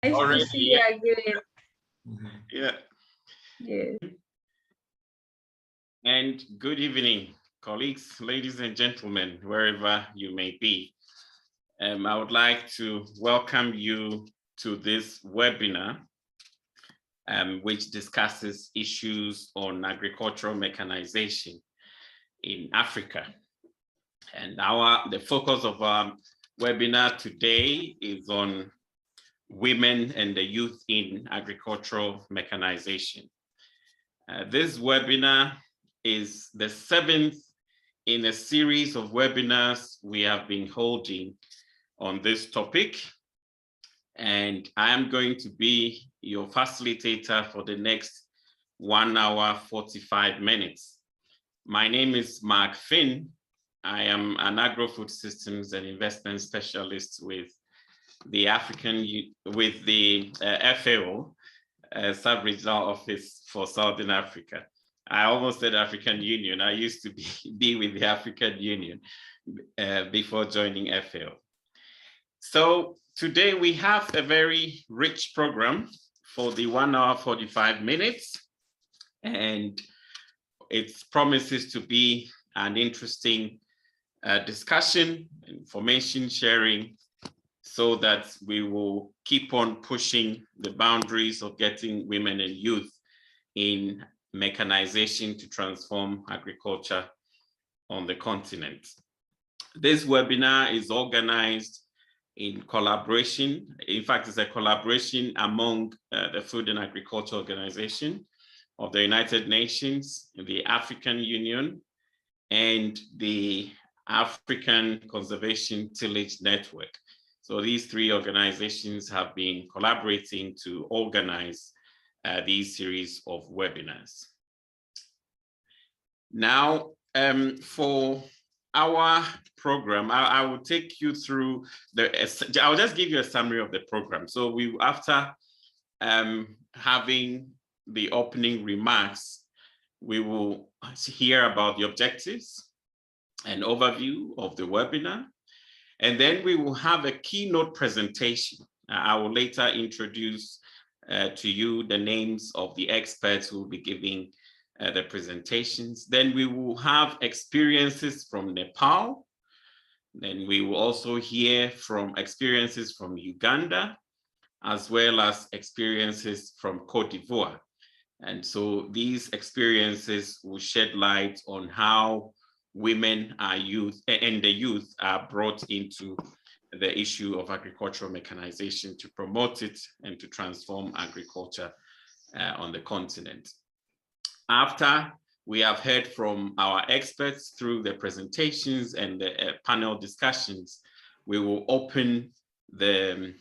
Nice to Already, see you again. yeah. Yes. And good evening, colleagues, ladies and gentlemen, wherever you may be. I would like to welcome you to this webinar, which discusses issues on agricultural mechanization in Africa. And the focus of our webinar today is on women and the youth in agricultural mechanization. This webinar is the 7th in a series of webinars we have been holding on this topic. And I am going to be your facilitator for the next 1 hour, 45 minutes. My name is Mark Finn. I am an agro-food systems and investment specialist with the FAO, Sub-Regional Office for Southern Africa. I almost said African Union. I used to be with the African Union before joining FAO. So today we have a very rich program for the 1 hour, 45 minutes, and it promises to be an interesting discussion, information sharing, so that we will keep on pushing the boundaries of getting women and youth in mechanization to transform agriculture on the continent. This webinar is organized in collaboration. In fact, it's a collaboration among the Food and Agriculture Organization of the United Nations, the African Union, and the African Conservation Tillage Network. So these three organizations have been collaborating to organize these series of webinars. Now, for our program, I will take you through I'll just give you a summary of the program. So after having the opening remarks, we will hear about the objectives, an overview of the webinar, and then we will have a keynote presentation. I will later introduce to you the names of the experts who will be giving the presentations. Then we will have experiences from Nepal. Then we will also hear from experiences from Uganda, as well as experiences from Cote d'Ivoire. And so these experiences will shed light on how women and the youth are brought into the issue of agricultural mechanization to promote it and to transform agriculture on the continent. After we have heard from our experts through the presentations and the panel discussions, we will open the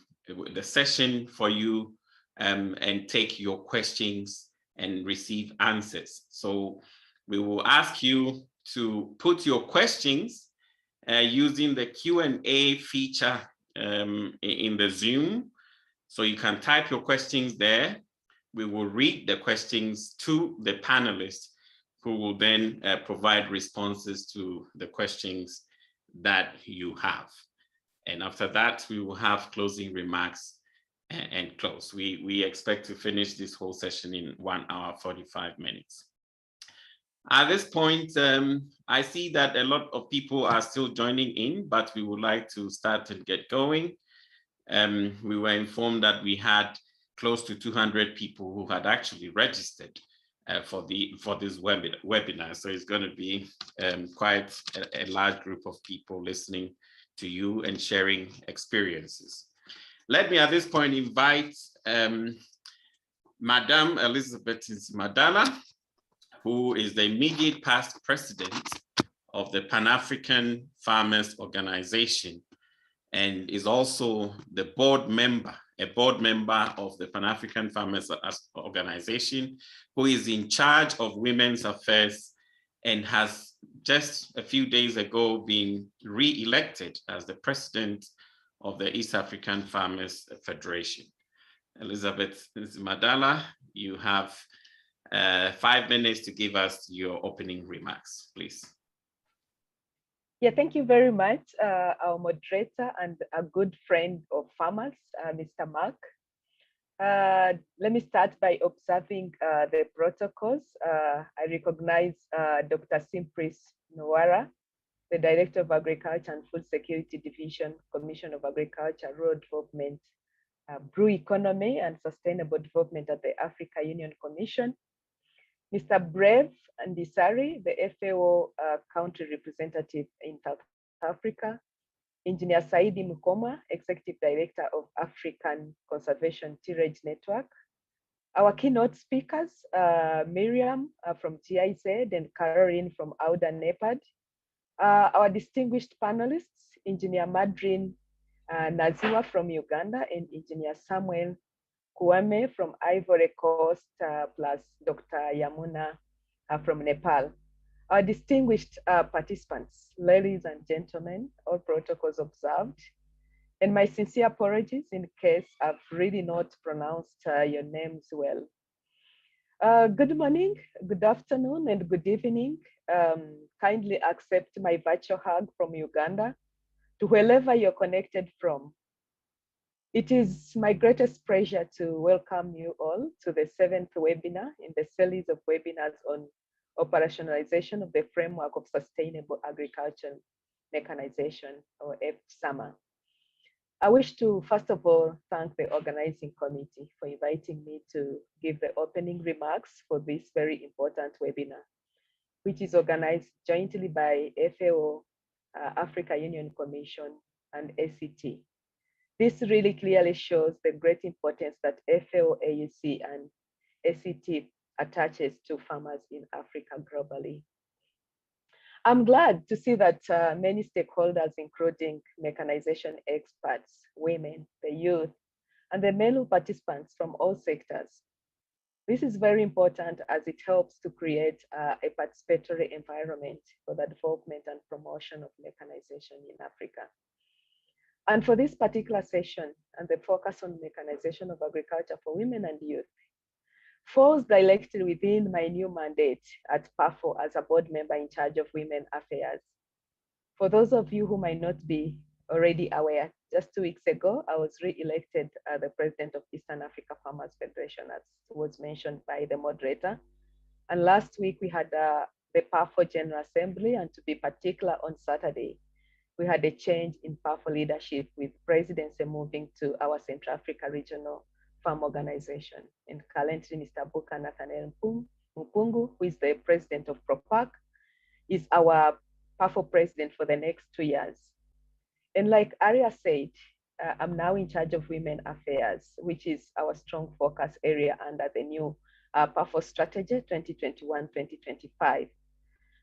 session for you and take your questions and receive answers. So we will ask you to put your questions using the Q&A feature in the Zoom. So you can type your questions there. We will read the questions to the panelists who will then provide responses to the questions that you have. And after that, we will have closing remarks and close. We expect to finish this whole session in 1 hour, 45 minutes. At this point, I see that a lot of people are still joining in, but we would like to start and get going. We were informed that we had close to 200 people who had actually registered for this webinar. So it's going to be quite a large group of people listening to you and sharing experiences. Let me at this point invite Madame Elizabeth Madala, who is the immediate past president of the Pan-African Farmers Organization and is also the board member, a board member of the Pan-African Farmers Organization, who is in charge of women's affairs and has just a few days ago been re-elected as the president of the East African Farmers Federation. Elizabeth Madala, you have 5 minutes to give us your opening remarks, please. Yeah, thank you very much, our moderator and a good friend of farmers, Mr. Mark. Let me start by observing the protocols. I recognize Dr. Simpris Nwara, the Director of Agriculture and Food Security Division, Commission of Agriculture, Rural Development, Brew Economy and Sustainable Development at the Africa Union Commission. Mr. Brave Ndisari, the FAO Country Representative in South Africa. Engineer Saidi Mukoma, Executive Director of African Conservation Tillage Network. Our keynote speakers, Miriam from GIZ and Caroline from Auda NEPAD. Our distinguished panelists, Engineer Madrin Naziwa from Uganda and Engineer Samuel Kwame from Ivory Coast, plus Dr. Yamuna from Nepal. Our distinguished participants, ladies and gentlemen, all protocols observed. And my sincere apologies in case I've really not pronounced your names well. Good morning, good afternoon, and good evening. Kindly accept my virtual hug from Uganda to wherever you're connected from. It is my greatest pleasure to welcome you all to the 7th webinar in the series of webinars on operationalization of the framework of sustainable agriculture mechanization, or FSAMA. I wish to first of all thank the organizing committee for inviting me to give the opening remarks for this very important webinar, which is organized jointly by FAO, Africa Union Commission, and ACT. This really clearly shows the great importance that FAO, AUC, and ACT attaches to farmers in Africa globally. I'm glad to see that many stakeholders, including mechanization experts, women, the youth, and the male participants from all sectors. This is very important as it helps to create a participatory environment for the development and promotion of mechanization in Africa. And for this particular session and the focus on mechanization of agriculture for women and youth, falls directly within my new mandate at PAFO as a board member in charge of women affairs. For those of you who might not be already aware, just 2 weeks ago, I was re-elected the president of Eastern Africa Farmers Federation, as was mentioned by the moderator. And last week we had the PAFO General Assembly, and to be particular on Saturday, we had a change in PAFO leadership with presidency moving to our Central Africa Regional Farm Organization. And currently, Mr. Buka Nathaniel Mpungu, who is the president of PROPAC, is our PAFO president for the next 2 years. And like Aria said, I'm now in charge of women affairs, which is our strong focus area under the new PAFO strategy 2021-2025.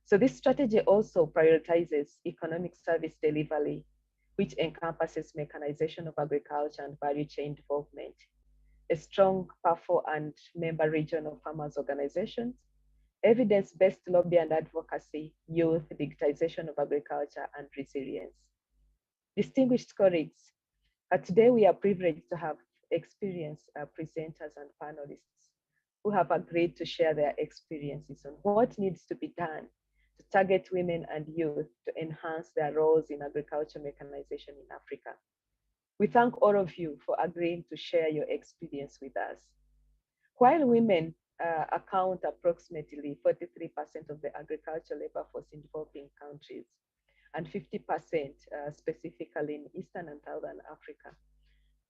So this strategy also prioritizes economic service delivery, which encompasses mechanization of agriculture and value chain development, a strong PAFO and member regional farmers organizations, evidence-based lobby and advocacy, youth, digitization of agriculture, and resilience. Distinguished colleagues, today we are privileged to have experienced presenters and panelists who have agreed to share their experiences on what needs to be done to target women and youth to enhance their roles in agriculture mechanization in Africa. We thank all of you for agreeing to share your experience with us. While women account approximately 43% of the agricultural labor force in developing countries, and 50% specifically in Eastern and Southern Africa,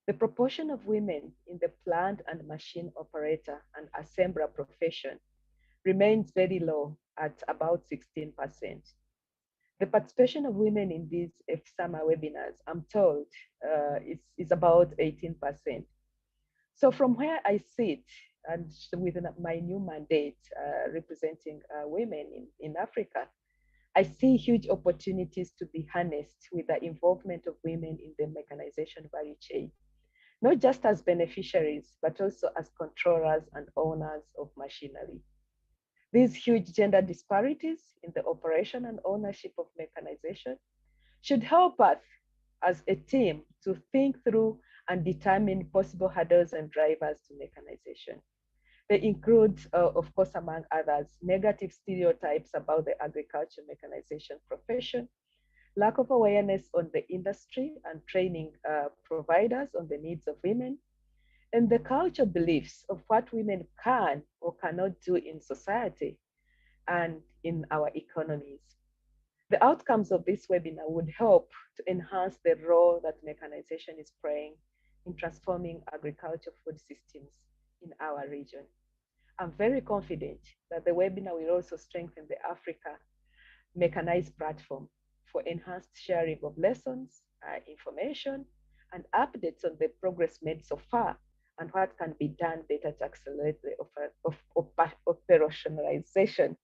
the proportion of women in the plant and machine operator and assembler profession remains very low at about 16%. The participation of women in these FSAMA webinars, I'm told, is about 18%. So from where I sit, and within my new mandate representing women in Africa, I see huge opportunities to be harnessed with the involvement of women in the mechanization value chain, not just as beneficiaries, but also as controllers and owners of machinery. These huge gender disparities in the operation and ownership of mechanization should help us as a team to think through and determine possible hurdles and drivers to mechanization. They include, of course, among others, negative stereotypes about the agriculture mechanization profession, lack of awareness on the industry and training providers on the needs of women, and the cultural beliefs of what women can or cannot do in society and in our economies. The outcomes of this webinar would help to enhance the role that mechanization is playing in transforming agriculture food systems in our region. I'm very confident that the webinar will also strengthen the Africa mechanized platform for enhanced sharing of lessons, information, and updates on the progress made so far and what can be done better to accelerate the operationalization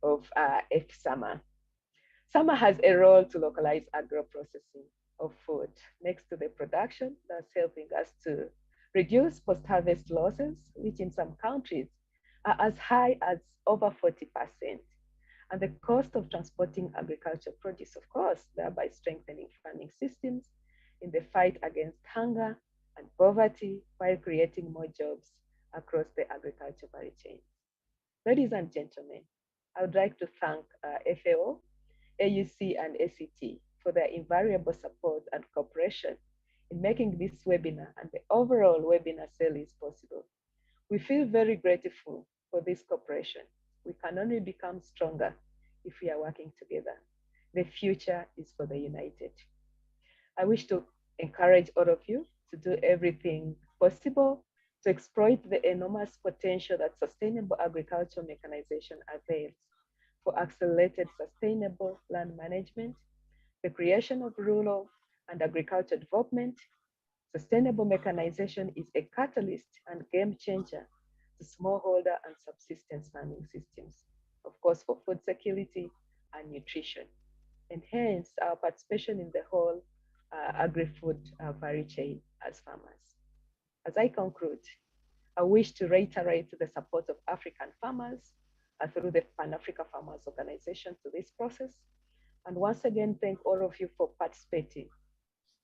of FSAMA. SAMA has a role to localize agro-processing of food next to the production that's helping us to reduce post-harvest losses, which in some countries are as high as over 40%. And the cost of transporting agricultural produce, of course, thereby strengthening farming systems in the fight against hunger and poverty while creating more jobs across the agriculture value chain. Ladies and gentlemen, I would like to thank FAO, AUC, and ACT for their invariable support and cooperation in making this webinar and the overall webinar series possible. We feel very grateful for this cooperation. We can only become stronger if we are working together. The future is for the united. I wish to encourage all of you to do everything possible to exploit the enormous potential that sustainable agricultural mechanization avails for accelerated sustainable land management, the creation of rural and agricultural development. Sustainable mechanization is a catalyst and game changer to smallholder and subsistence farming systems, of course, for food security and nutrition, and hence our participation in the whole agri-food value chain as farmers. As I conclude, I wish to reiterate the support of African farmers through the Pan-Africa Farmers Organization to this process, and once again, thank all of you for participating.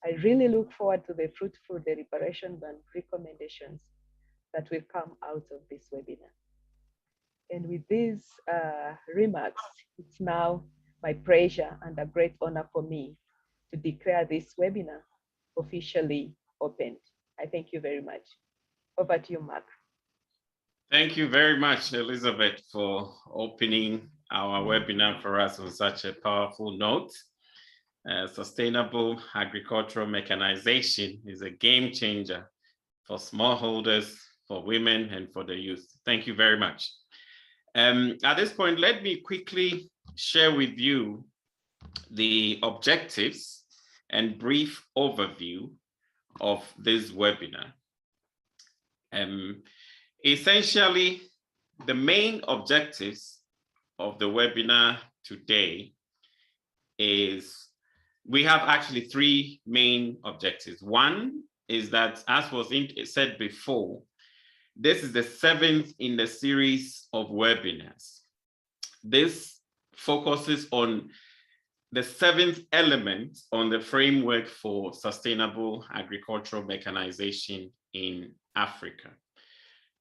I really look forward to the fruitful deliberations and recommendations that will come out of this webinar. And with these remarks, it's now my pleasure and a great honor for me to declare this webinar officially opened. I thank you very much. Over to you, Mark. Thank you very much, Elizabeth, for opening our webinar for us on such a powerful note. Sustainable agricultural mechanization is a game changer for smallholders, for women, and for the youth. Thank you very much. At this point, let me quickly share with you the objectives and brief overview of this webinar. Essentially, the main objectives of the webinar today is we have actually three main objectives. One is that, as was said before, this is the 7th in the series of webinars. This focuses on the 7th element on the framework for sustainable agricultural mechanization in Africa.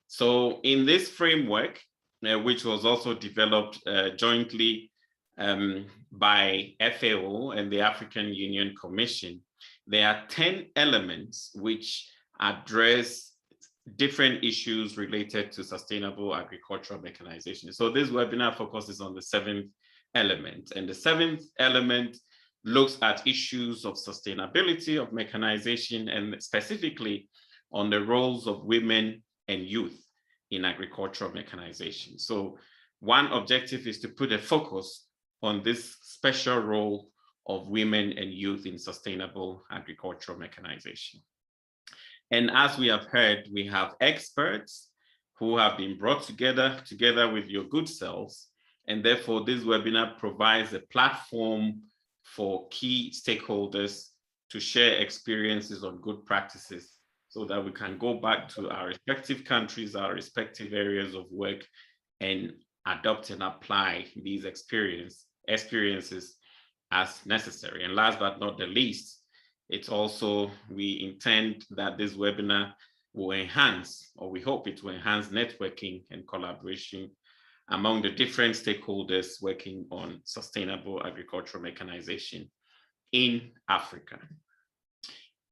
So in this framework, which was also developed jointly by FAO and the African Union Commission, there are 10 elements which address different issues related to sustainable agricultural mechanization. So this webinar focuses on the 7th element, and the 7th element looks at issues of sustainability of mechanization and specifically on the roles of women and youth in agricultural mechanization. So one objective is to put a focus on this special role of women and youth in sustainable agricultural mechanization. And as we have heard, we have experts who have been brought together with your good selves. And therefore, this webinar provides a platform for key stakeholders to share experiences on good practices so that we can go back to our respective countries, our respective areas of work, and adopt and apply these experiences as necessary. And last but not the least, it's also, we intend that this webinar will enhance, or we hope it will enhance networking and collaboration among the different stakeholders working on sustainable agricultural mechanization in Africa.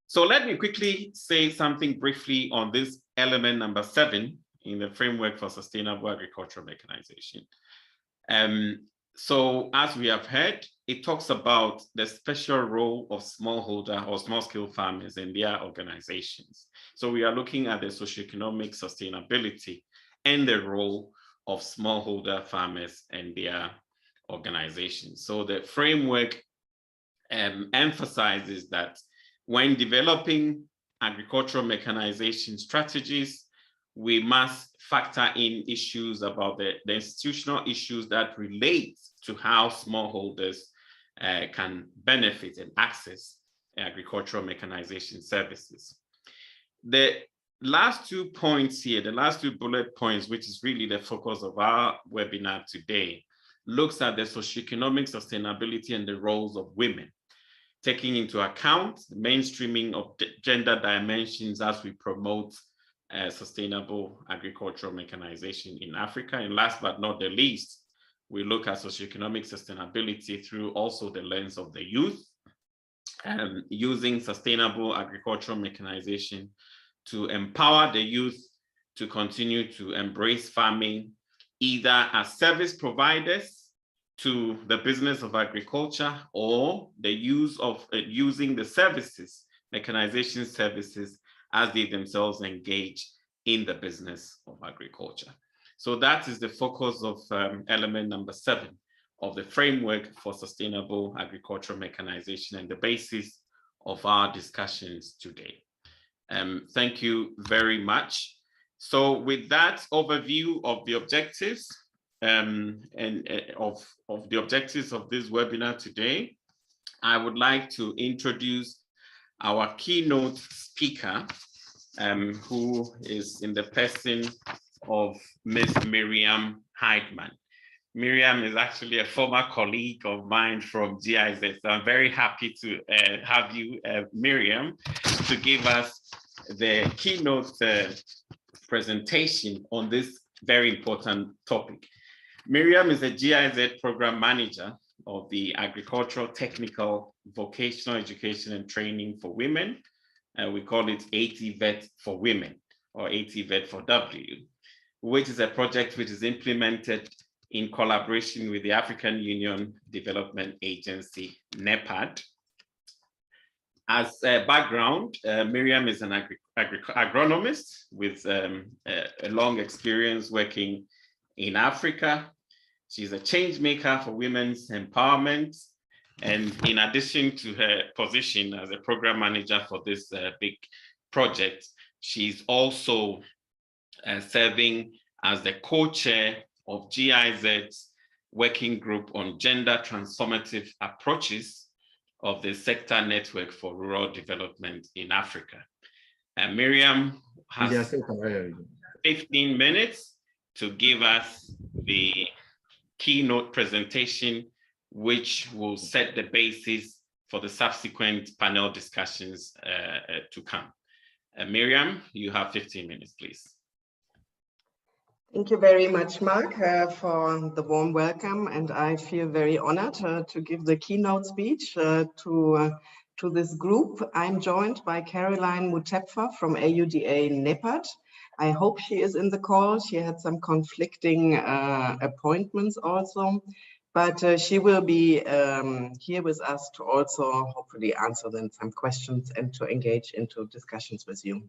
So let me quickly say something briefly on this element number 7 in the framework for sustainable agricultural mechanization. So as we have heard, it talks about the special role of smallholder or small-scale farmers and their organizations. So we are looking at the socioeconomic sustainability and the role of smallholder farmers and their organizations. So the framework emphasizes that when developing agricultural mechanization strategies, we must factor in issues about the institutional issues that relate to how smallholders can benefit and access agricultural mechanization services. The last 2 points here, the last 2 bullet points, which is really the focus of our webinar today, looks at the socioeconomic sustainability and the roles of women, taking into account the mainstreaming of gender dimensions as we promote sustainable agricultural mechanization in Africa. And last but not the least, we look at socioeconomic sustainability through also the lens of the youth, using sustainable agricultural mechanization to empower the youth to continue to embrace farming, either as service providers to the business of agriculture, or the use of using the services, mechanization services, as they themselves engage in the business of agriculture. So that is the focus of element number 7 of the framework for sustainable agricultural mechanization and the basis of our discussions today. Thank you very much. So with that overview of the objectives of the objectives of this webinar today, I would like to introduce our keynote speaker, who is in the person of Ms. Miriam Heidman. Miriam is actually a former colleague of mine from GIZ, so I'm very happy to have you, Miriam, to give us the keynote presentation on this very important topic. Miriam is a GIZ program manager of the Agricultural Technical Vocational Education and Training for Women. We call it ATVET for Women, or ATVET for W, which is a project which is implemented in collaboration with the African Union Development Agency, NEPAD. As a background, Miriam is an agronomist with a long experience working in Africa. She's a change maker for women's empowerment. And in addition to her position as a program manager for this big project, she's also serving as the co-chair of GIZ's working group on gender transformative approaches of the sector network for rural development in Africa. And Miriam has 15 minutes to give us the keynote presentation, which will set the basis for the subsequent panel discussions to come. Miriam, you have 15 minutes, please. Thank you very much, Mark, for the warm welcome. And I feel very honored to give the keynote speech to this group. I'm joined by Caroline Mutepfa from AUDA NEPAD. I hope she is in the call. She had some conflicting appointments also, but she will be here with us to also hopefully answer then some questions and to engage into discussions with you.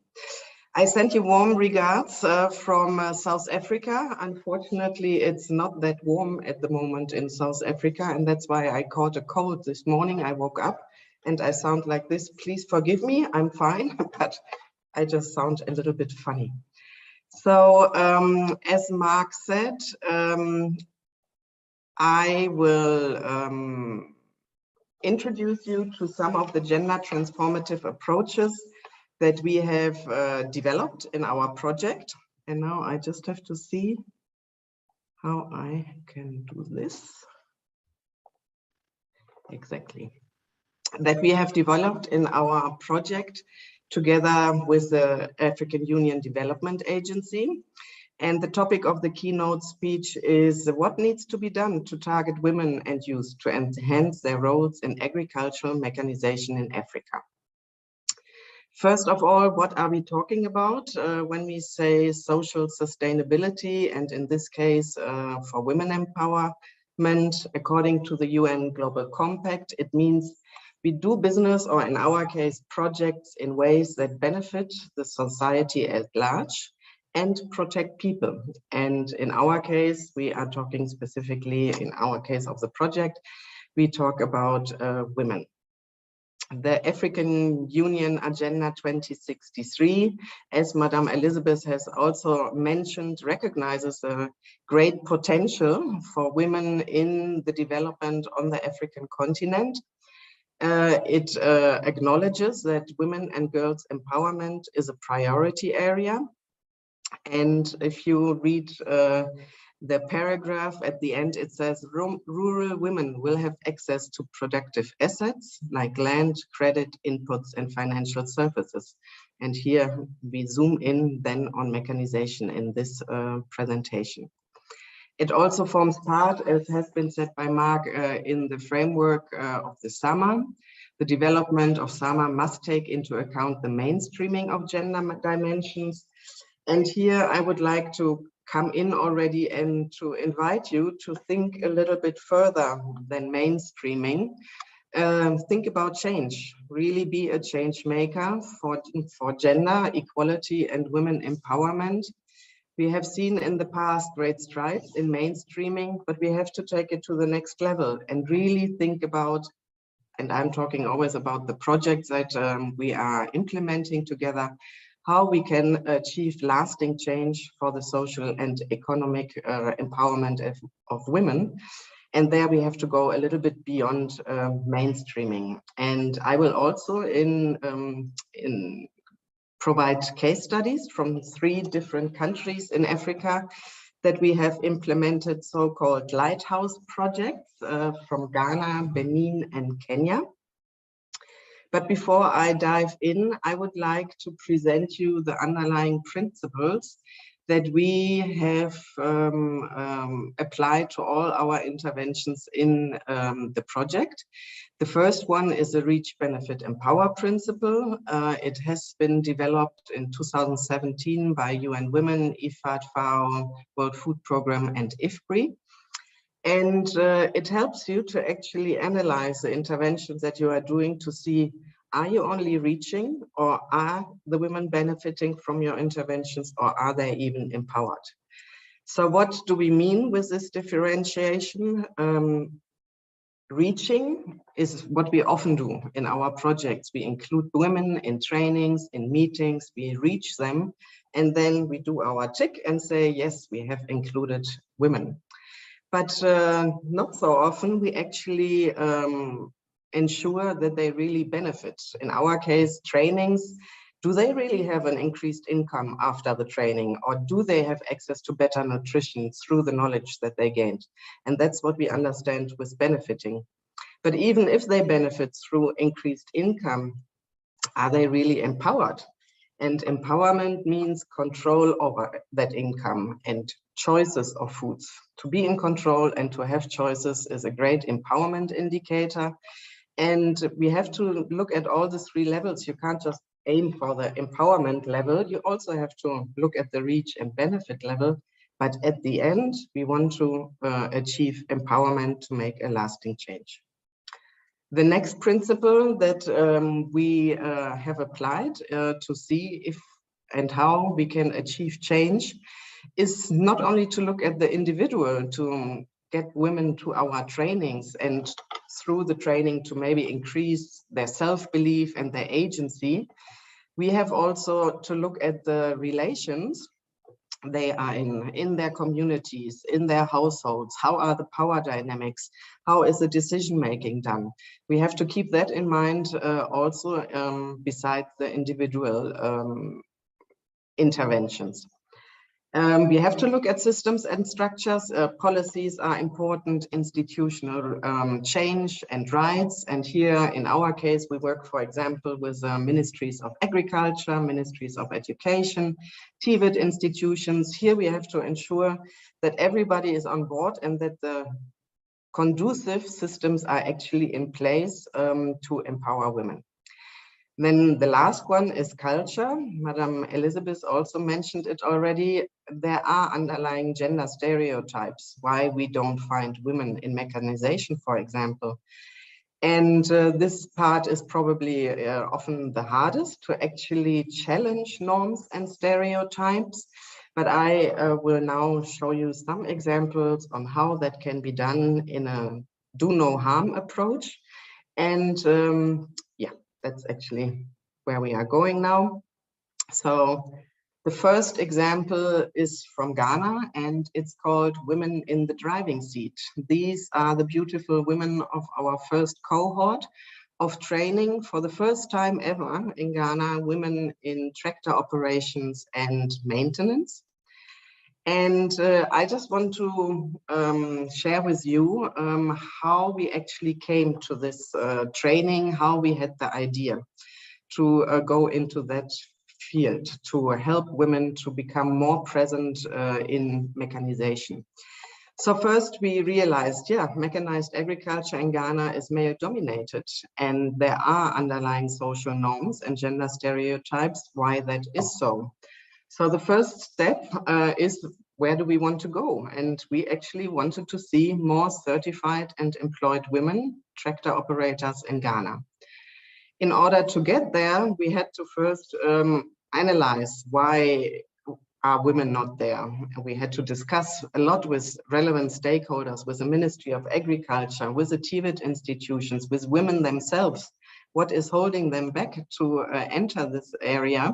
I send you warm regards from South Africa. Unfortunately, it's not that warm at the moment in South Africa, and that's why I caught a cold this morning. I woke up and I sound like this. Please forgive me, I'm fine, but I just sound a little bit funny. So as Mark said, I will introduce you to some of the gender transformative approaches that we have developed in our project. And now I just have to see how I can do this. Exactly. That we have developed in our project together with the African Union Development Agency. And the topic of the keynote speech is what needs to be done to target women and youth to enhance their roles in agricultural mechanization in Africa. First of all, what are we talking about when we say social sustainability, and in this case for women empowerment? According to the UN Global Compact, it means we do business, or in our case, projects in ways that benefit the society at large and protect people. And in our case, we are talking specifically, in our case of the project, we talk about women. The African Union Agenda 2063, as Madame Elizabeth has also mentioned, recognizes a great potential for women in the development on the African continent. It acknowledges that women and girls empowerment is a priority area. And if you read the paragraph at the end, it says rural women will have access to productive assets like land, credit, inputs, and financial services. And here we zoom in then on mechanization in this presentation. It also forms part, as has been said by Mark, in the framework of the SAMA. The development of SAMA must take into account the mainstreaming of gender dimensions. And here I would like to come in already and to invite you to think a little bit further than mainstreaming. Think about change, really be a change maker for gender equality and women empowerment. We have seen in the past great strides in mainstreaming, but we have to take it to the next level and really think about, and I'm talking always about the projects that we are implementing together, how we can achieve lasting change for the social and economic empowerment of women. And there we have to go a little bit beyond mainstreaming. And I will also provide case studies from 3 different countries in Africa that we have implemented so-called lighthouse projects from Ghana, Benin, and Kenya. But before I dive in, I would like to present you the underlying principles that we have applied to all our interventions in the project. The first one is the Reach, Benefit, Empower principle. It has been developed in 2017 by UN Women, IFAD, FAO, World Food Programme, and IFPRI. And it helps you to actually analyze the interventions that you are doing to see, are you only reaching, or are the women benefiting from your interventions, or are they even empowered? So what do we mean with this differentiation? Reaching is what we often do in our projects. We include women in trainings, in meetings, we reach them, and then we do our tick and say, yes, we have included women. But not so often we actually ensure that they really benefit. In our case, trainings, do they really have an increased income after the training, or do they have access to better nutrition through the knowledge that they gained? And that's what we understand with benefiting. But even if they benefit through increased income, are they really empowered? And empowerment means control over that income and choices of foods. To be in control and to have choices is a great empowerment indicator. And we have to look at all the 3 levels. You can't just aim for the empowerment level. You also have to look at the reach and benefit level. But at the end, we want to achieve empowerment to make a lasting change. The next principle that we have applied to see if and how we can achieve change is not only to look at the individual, to get women to our trainings and through the training to maybe increase their self-belief and their agency. We have also to look at the relations they are in their communities, in their households. How are the power dynamics? How is the decision making done? We have to keep that in mind also besides the individual interventions. We have to look at systems and structures. Policies are important, institutional change and rights. And here in our case, we work, for example, with ministries of agriculture, ministries of education, TVET institutions. Here we have to ensure that everybody is on board and that the conducive systems are actually in place to empower women. Then the last one is culture. Madam Elizabeth also mentioned it already. There are underlying gender stereotypes, why we don't find women in mechanization, for example. And this part is probably often the hardest to actually challenge norms and stereotypes. But I will now show you some examples on how that can be done in a do no harm approach. And yeah, that's actually where we are going now. So the first example is from Ghana, and it's called Women in the Driving Seat. These are the beautiful women of our first cohort of training for the first time ever in Ghana, women in tractor operations and maintenance. And I just want to share with you how we actually came to this training, how we had the idea to go into that field, to help women to become more present in mechanization. So first we realized, yeah, mechanized agriculture in Ghana is male dominated, and there are underlying social norms and gender stereotypes why that is so. So the first step is, where do we want to go? And we actually wanted to see more certified and employed women tractor operators in Ghana. In order to get there, we had to first analyze why are women not there. We had to discuss a lot with relevant stakeholders, with the Ministry of Agriculture, with the TVET institutions, with women themselves. What is holding them back to enter this area?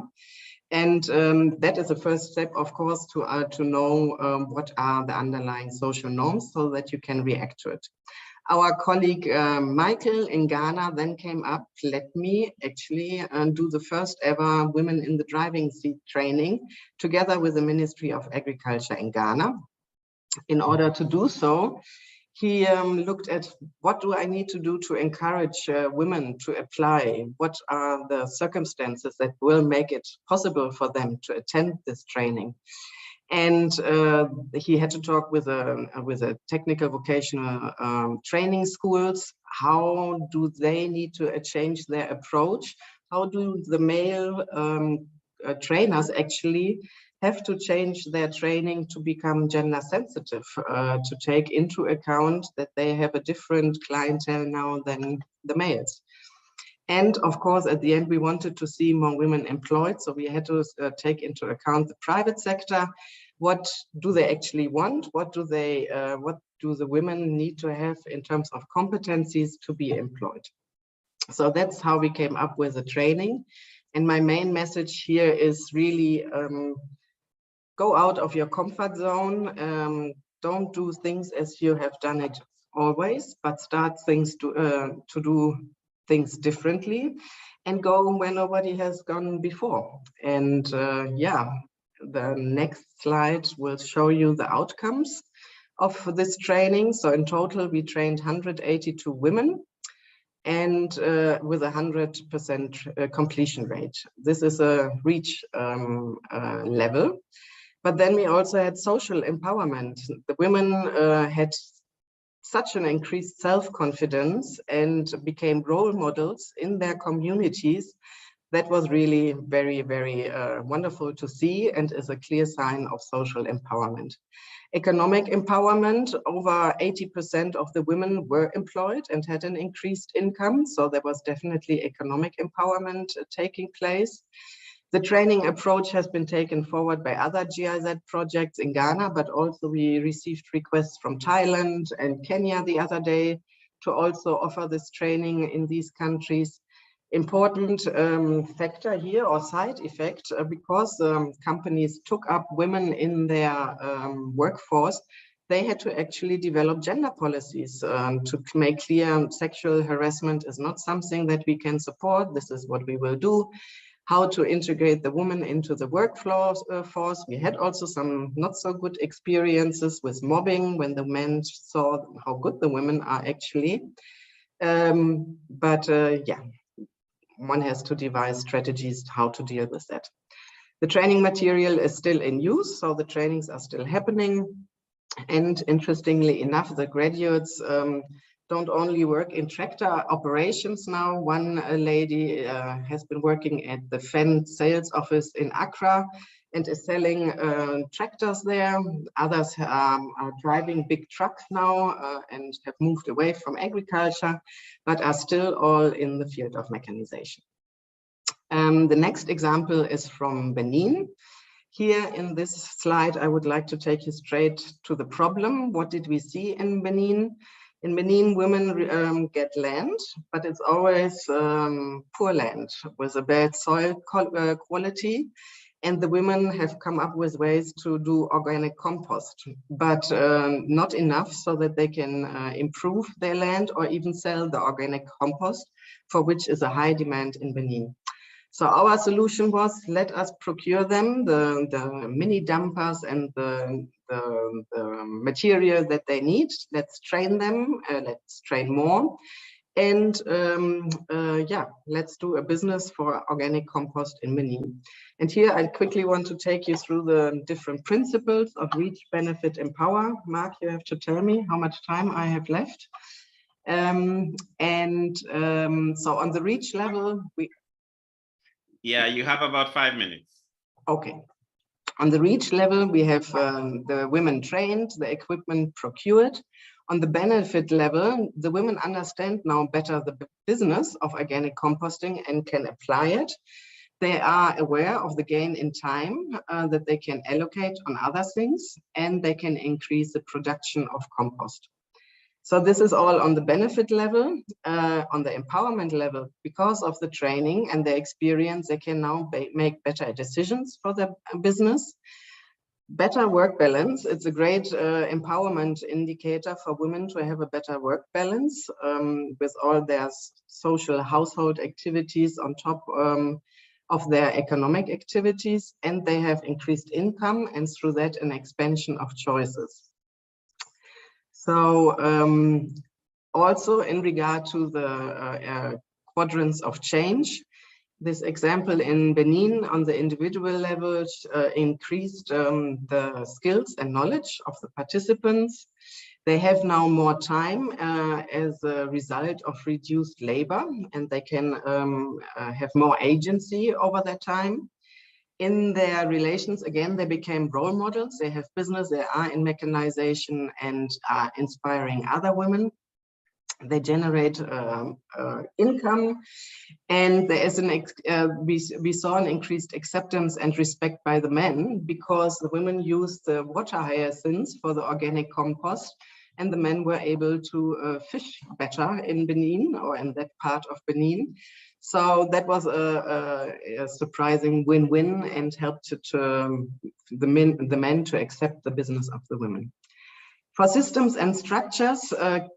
And that is the first step, of course, to know what are the underlying social norms so that you can react to it. Our colleague Michael in Ghana then came up, let me actually do the first ever Women in the Driving Seat training together with the Ministry of Agriculture in Ghana. In order to do so, he looked at what do I need to do to encourage women to apply? What are the circumstances that will make it possible for them to attend this training? And he had to talk with a technical vocational training schools. How do they need to change their approach? How do the male trainers actually have to change their training to become gender sensitive, to take into account that they have a different clientele now than the males? And of course, at the end, we wanted to see more women employed. So we had to take into account the private sector. What do they actually want? What do the women need to have in terms of competencies to be employed? So that's how we came up with the training. And my main message here is really go out of your comfort zone. Don't do things as you have done it always, but start things to do things differently and go where nobody has gone before. And yeah, the next slide will show you the outcomes of this training. So in total, we trained 182 women and with 100% completion rate. This is a reach level. But then we also had social empowerment. The women had such an increased self-confidence and became role models in their communities. That was really very, very wonderful to see and is a clear sign of social empowerment. Economic empowerment, over 80% of the women were employed and had an increased income. So there was definitely economic empowerment taking place. The training approach has been taken forward by other GIZ projects in Ghana, but also we received requests from Thailand and Kenya the other day to also offer this training in these countries. Important factor here, or side effect, because companies took up women in their workforce, they had to actually develop gender policies to make clear sexual harassment is not something that we can support. This is what we will do. How to integrate the woman into the workforce. We had also some not so good experiences with mobbing when the men saw how good the women are actually. Yeah, one has to devise strategies how to deal with that. The training material is still in use, so the trainings are still happening. And interestingly enough, the graduates don't only work in tractor operations now. One lady has been working at the FEN sales office in Accra and is selling tractors there. Others are driving big trucks now and have moved away from agriculture, but are still all in the field of mechanization. The next example is from Benin. Here in this slide, I would like to take you straight to the problem. What did we see in Benin? In Benin, women get land, but it's always poor land with a bad soil quality. And the women have come up with ways to do organic compost, but not enough so that they can improve their land or even sell the organic compost, for which is a high demand in Benin. So our solution was, let us procure them, the mini dumpers and the material that they need. Let's train them, let's train more. And yeah, let's do a business for organic compost in Benin. And here I quickly want to take you through the different principles of reach, benefit, empower. Mark, you have to tell me how much time I have left. So on the reach level, Yeah, you have about 5 minutes. Okay. On the reach level, we have the women trained, the equipment procured. On the benefit level, the women understand now better the business of organic composting and can apply it. They are aware of the gain in time that they can allocate on other things, and they can increase the production of compost. So this is all on the benefit level. On the empowerment level, because of the training and the experience, they can now make better decisions for their business. Better work balance, it's a great empowerment indicator for women to have a better work balance with all their social household activities on top of their economic activities, and they have increased income and through that an expansion of choices. So also in regard to the quadrants of change, this example in Benin on the individual level increased the skills and knowledge of the participants. They have now more time as a result of reduced labor, and they can have more agency over their time. In their relations, again, they became role models. They have business, they are in mechanization and are inspiring other women. They generate income, and there is we saw an increased acceptance and respect by the men because the women used the water hyacinths for the organic compost, and the men were able to fish better in Benin or in that part of Benin. So that was a surprising win-win and helped the men to accept the business of the women. For systems and structures,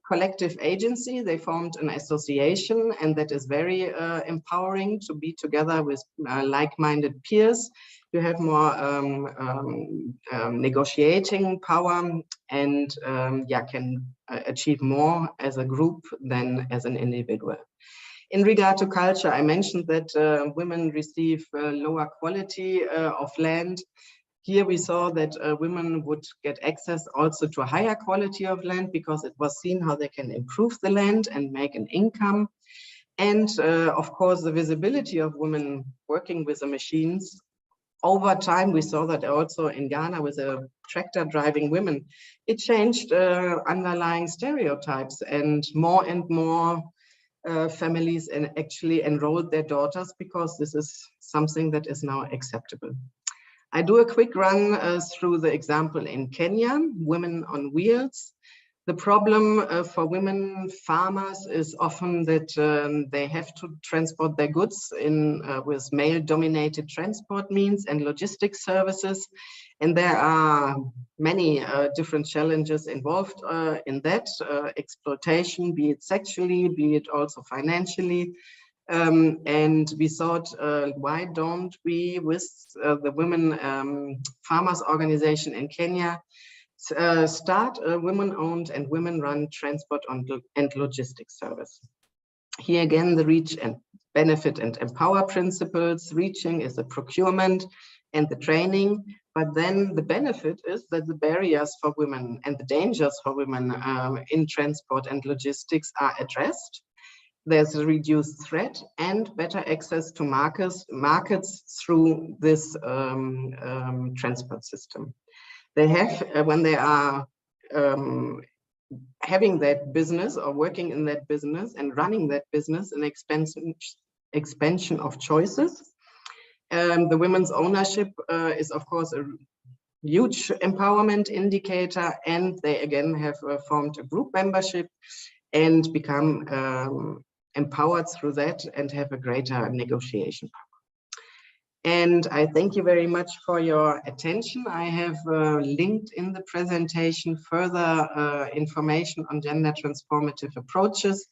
collective agency, they formed an association, and that is very empowering to be together with like-minded peers. You have more negotiating power and yeah, can achieve more as a group than as an individual. In regard to culture, I mentioned that women receive lower quality of land. Here we saw that women would get access also to a higher quality of land because it was seen how they can improve the land and make an income. And of course, the visibility of women working with the machines. Over time, we saw that also in Ghana with the tractor driving women. It changed underlying stereotypes, and more families actually enrolled their daughters because this is something that is now acceptable. I do a quick run through the example in Kenya, women on wheels. The problem for women farmers is often that they have to transport their goods in with male-dominated transport means and logistics services. And there are many different challenges involved in that, exploitation, be it sexually, be it also financially. And we thought, why don't we, with the Women Farmers Organization in Kenya, start a women-owned and women-run transport and logistics service. Here again, the reach and benefit and empower principles. Reaching is the procurement and the training. But then the benefit is that the barriers for women and the dangers for women in transport and logistics are addressed. There's a reduced threat and better access to markets through this transport system. They have, when they are having that business or working in that business and running that business, an expansion of choices. The women's ownership is, of course, a huge empowerment indicator, and they again have formed a group membership and become empowered through that and have a greater negotiation power. And I thank you very much for your attention. I have linked in the presentation further information on gender transformative approaches,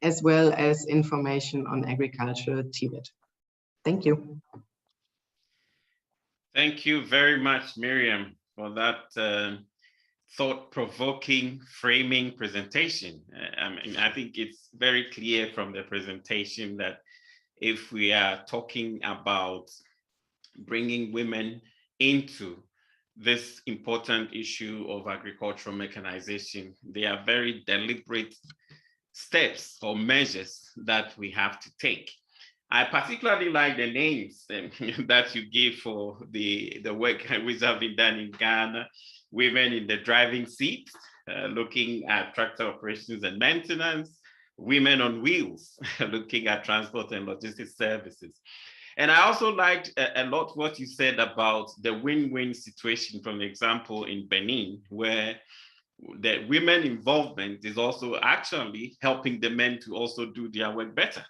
as well as information on agricultural TVET. Thank you. Thank you very much, Miriam, for that thought-provoking framing presentation. I think it's very clear from the presentation that if we are talking about bringing women into this important issue of agricultural mechanization, there are very deliberate steps or measures that we have to take. I particularly like the names that you gave for the work which have been done in Ghana. Women in the driving seat, looking at tractor operations and maintenance. Women on wheels, looking at transport and logistics services. And I also liked a lot what you said about the win-win situation from the example in Benin, where the women involvement is also actually helping the men to also do their work better,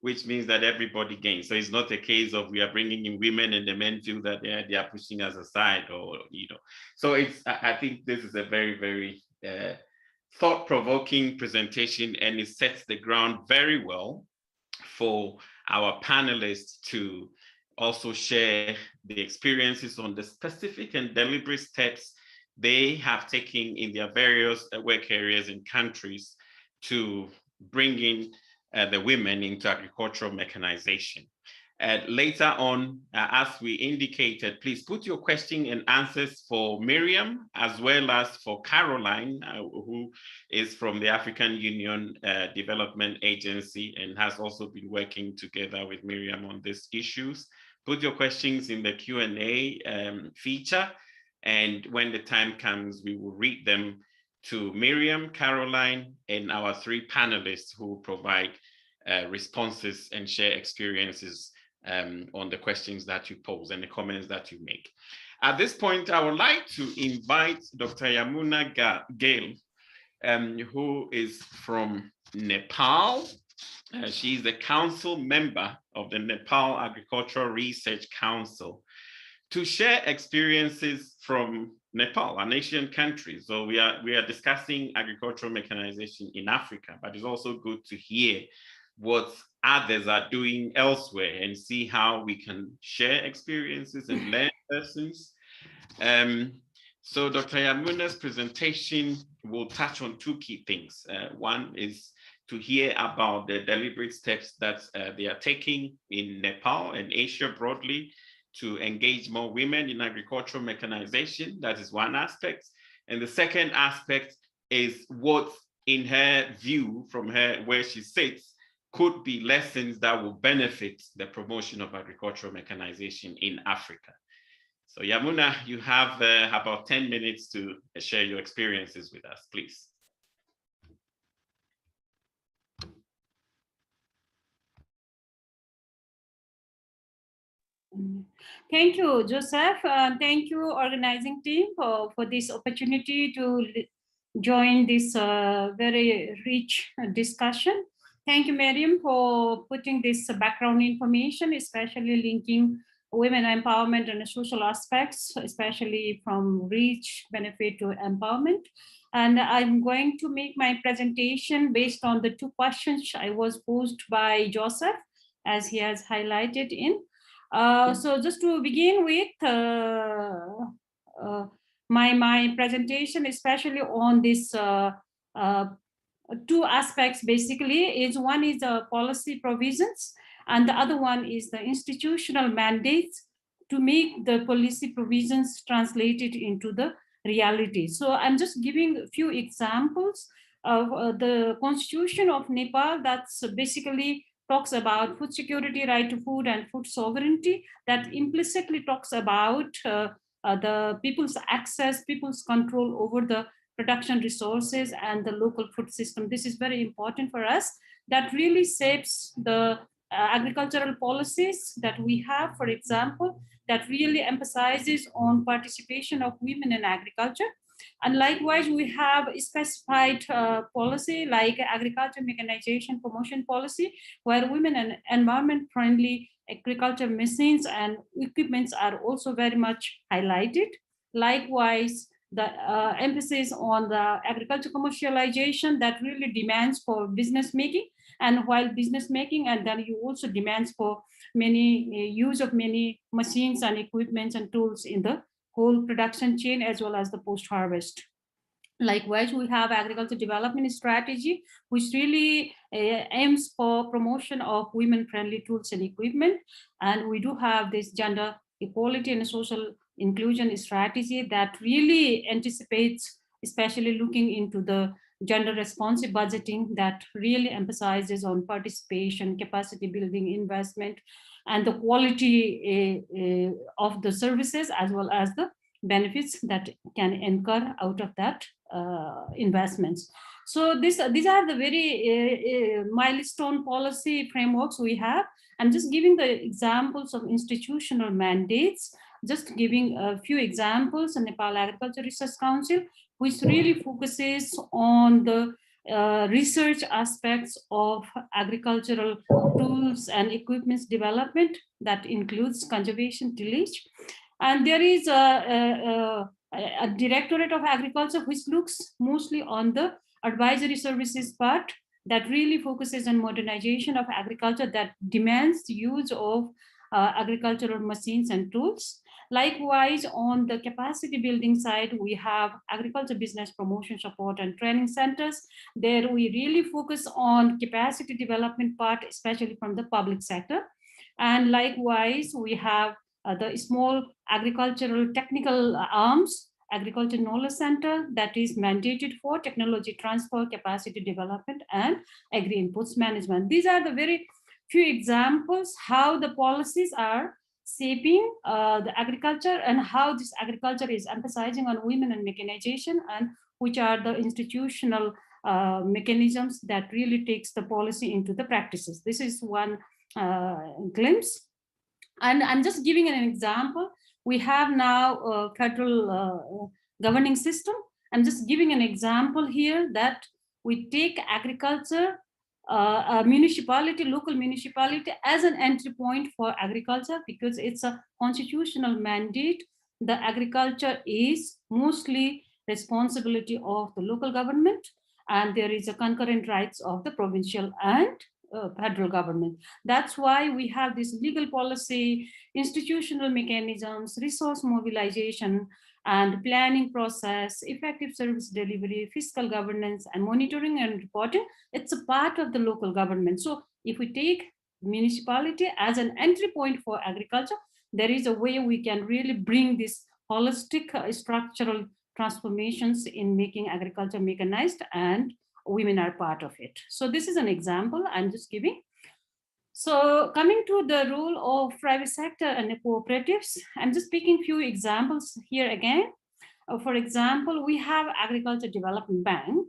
which means that everybody gains. So it's not a case of we are bringing in women and the men feel that they are pushing us aside, or, you know. So I think this is a very, very thought-provoking presentation, and it sets the ground very well for our panelists to also share the experiences on the specific and deliberate steps they have taken in their various work areas and countries to bring in the women into agricultural mechanization. Later on, as we indicated, please put your question and answers for Miriam, as well as for Caroline, who is from the African Union Development Agency and has also been working together with Miriam on these issues. Put your questions in the Q&A feature, and when the time comes, we will read them to Miriam, Caroline, and our three panelists who will provide responses and share experiences on the questions that you pose and the comments that you make. At this point, I would like to invite Dr. Yamuna Gale, who is from Nepal. She's the council member of the Nepal Agricultural Research Council, to share experiences from Nepal, an Asian country. So we are discussing agricultural mechanization in Africa, but it's also good to hear what others are doing elsewhere and see how we can share experiences and learn lessons. So Dr. Yamuna's presentation will touch on two key things. One is to hear about the deliberate steps that they are taking in Nepal and Asia broadly to engage more women in agricultural mechanization. That is one aspect. And the second aspect is what, in her view, from her where she sits, could be lessons that will benefit the promotion of agricultural mechanization in Africa. So Yamuna, you have about 10 minutes to share your experiences with us, please. Thank you, Joseph. Thank you, organizing team, for this opportunity to join this very rich discussion. Thank you, Miriam, for putting this background information, especially linking women empowerment and social aspects, especially from reach, benefit to empowerment. And I'm going to make my presentation based on the two questions I was posed by Joseph, as he has highlighted in. So just to begin with, my presentation, especially on this two aspects, basically, is one is the policy provisions, and the other one is the institutional mandates to make the policy provisions translated into the reality. So I'm just giving a few examples of the Constitution of Nepal that's basically talks about food security, right to food, and food sovereignty, that implicitly talks about the people's access, people's control over the production resources and the local food system. This is very important for us. That really shapes the agricultural policies that we have, for example, that really emphasizes on participation of women in agriculture. And likewise, we have a specified policy like agriculture mechanization promotion policy, where women and environment-friendly agriculture machines and equipments are also very much highlighted. Likewise, the emphasis on the agriculture commercialization that really demands for business making, and while business making, and then you also demands for many use of many machines and equipments and tools in the whole production chain as well as the post-harvest. Likewise, we have agriculture development strategy, which really aims for promotion of women-friendly tools and equipment. And we do have this gender equality and social inclusion strategy that really anticipates, especially looking into the gender responsive budgeting that really emphasizes on participation, capacity building, investment, and the quality of the services as well as the benefits that can incur out of that investments. So these are the very milestone policy frameworks we have. I'm just giving the examples of institutional mandates, just giving a few examples. In Nepal Agriculture Research Council, which really focuses on the research aspects of agricultural tools and equipments development that includes conservation tillage. And there is a Directorate of Agriculture which looks mostly on the advisory services part that really focuses on modernization of agriculture that demands the use of agricultural machines and tools. Likewise, on the capacity building side, we have agriculture business promotion support and training centers. There we really focus on capacity development part, especially from the public sector. And likewise, we have the small agricultural technical arms, agriculture knowledge center that is mandated for technology transfer, capacity development, and agri inputs management. These are the very few examples how the policies are shaping the agriculture and how this agriculture is emphasizing on women and mechanization, and which are the institutional mechanisms that really takes the policy into the practices. This is one glimpse. And I'm just giving an example. We have now a federal governing system. I'm just giving an example here that we take agriculture, a municipality, local municipality as an entry point for agriculture because it's a constitutional mandate. The agriculture is mostly responsibility of the local government, and there is a concurrent rights of the provincial and federal government. That's why we have this legal policy, institutional mechanisms, resource mobilization, and planning process, effective service delivery, fiscal governance, and monitoring and reporting. It's a part of the local government. So if we take municipality as an entry point for agriculture, there is a way we can really bring this holistic structural transformations in making agriculture mechanized, and women are part of it. So this is an example I'm just giving. So coming to the role of private sector and the cooperatives, I'm just picking few examples here again. For example, we have Agriculture Development Bank.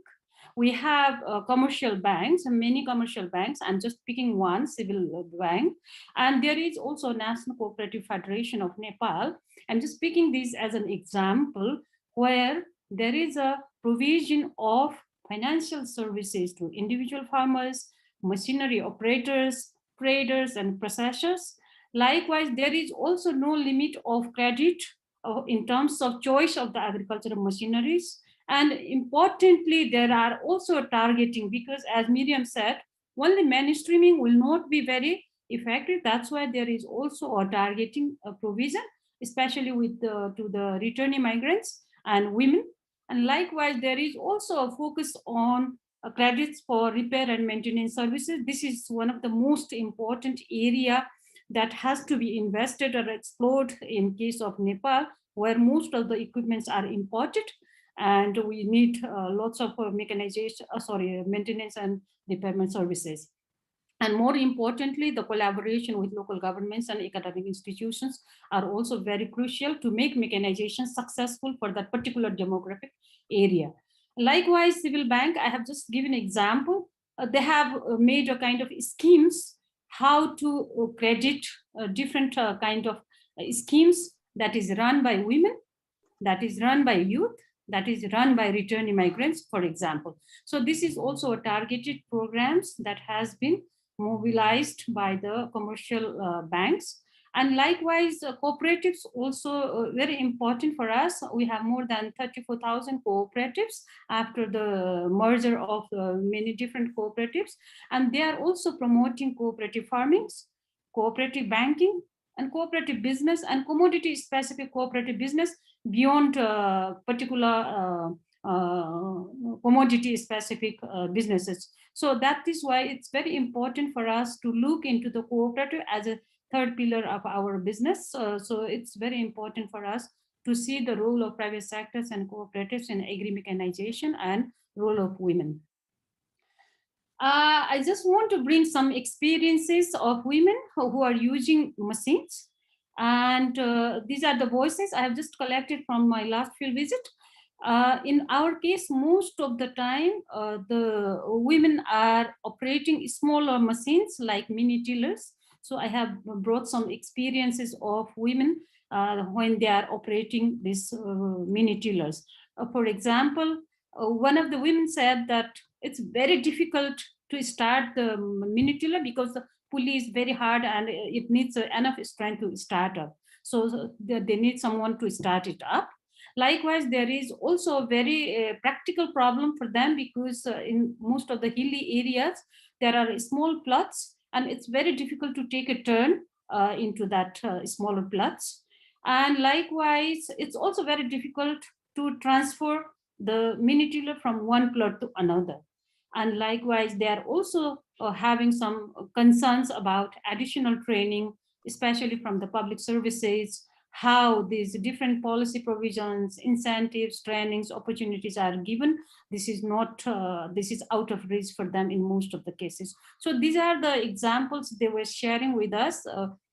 We have commercial banks, and many commercial banks. I'm just picking one, civil bank. And there is also National Cooperative Federation of Nepal. I'm just picking this as an example where there is a provision of financial services to individual farmers, machinery operators, traders, and processors. Likewise, there is also no limit of credit in terms of choice of the agricultural machineries. And importantly, there are also targeting, because as Miriam said, only mainstreaming will not be very effective. That's why there is also a targeting provision, especially with to the returning migrants and women. And likewise, there is also a focus on credits for repair and maintenance services. This is one of the most important area that has to be invested or explored in case of Nepal, where most of the equipments are imported, and we need lots of mechanization, maintenance and repairment services. And more importantly, the collaboration with local governments and academic institutions are also very crucial to make mechanization successful for that particular demographic area. Likewise, Civil Bank, I have just given an example. They have made a kind of schemes how to credit different kind of schemes that is run by women, that is run by youth, that is run by returning migrants, for example. So this is also a targeted programs that has been mobilized by the commercial banks. And likewise, cooperatives also very important for us. We have more than 34,000 cooperatives after the merger of many different cooperatives. And they are also promoting cooperative farmings, cooperative banking, and cooperative business and commodity specific cooperative business beyond particular commodity specific businesses. So that is why it's very important for us to look into the cooperative as a third pillar of our business. So it's very important for us to see the role of private sectors and cooperatives in agri-mechanization and role of women. I just want to bring some experiences of women who are using machines. And these are the voices I have just collected from my last field visit. In our case, most of the time, the women are operating smaller machines like mini tillers. So I have brought some experiences of women when they are operating these mini tillers. For example, one of the women said that it's very difficult to start the mini tiller because the pulley is very hard and it needs enough strength to start up. So they need someone to start it up. Likewise, there is also a very practical problem for them because in most of the hilly areas, there are small plots and it's very difficult to take a turn into that smaller plots. And likewise, it's also very difficult to transfer the mini tiller from one plot to another. And likewise, they are also having some concerns about additional training, especially from the public services, how these different policy provisions, incentives, trainings, opportunities are given. This is not, this is out of reach for them in most of the cases. So these are the examples they were sharing with us.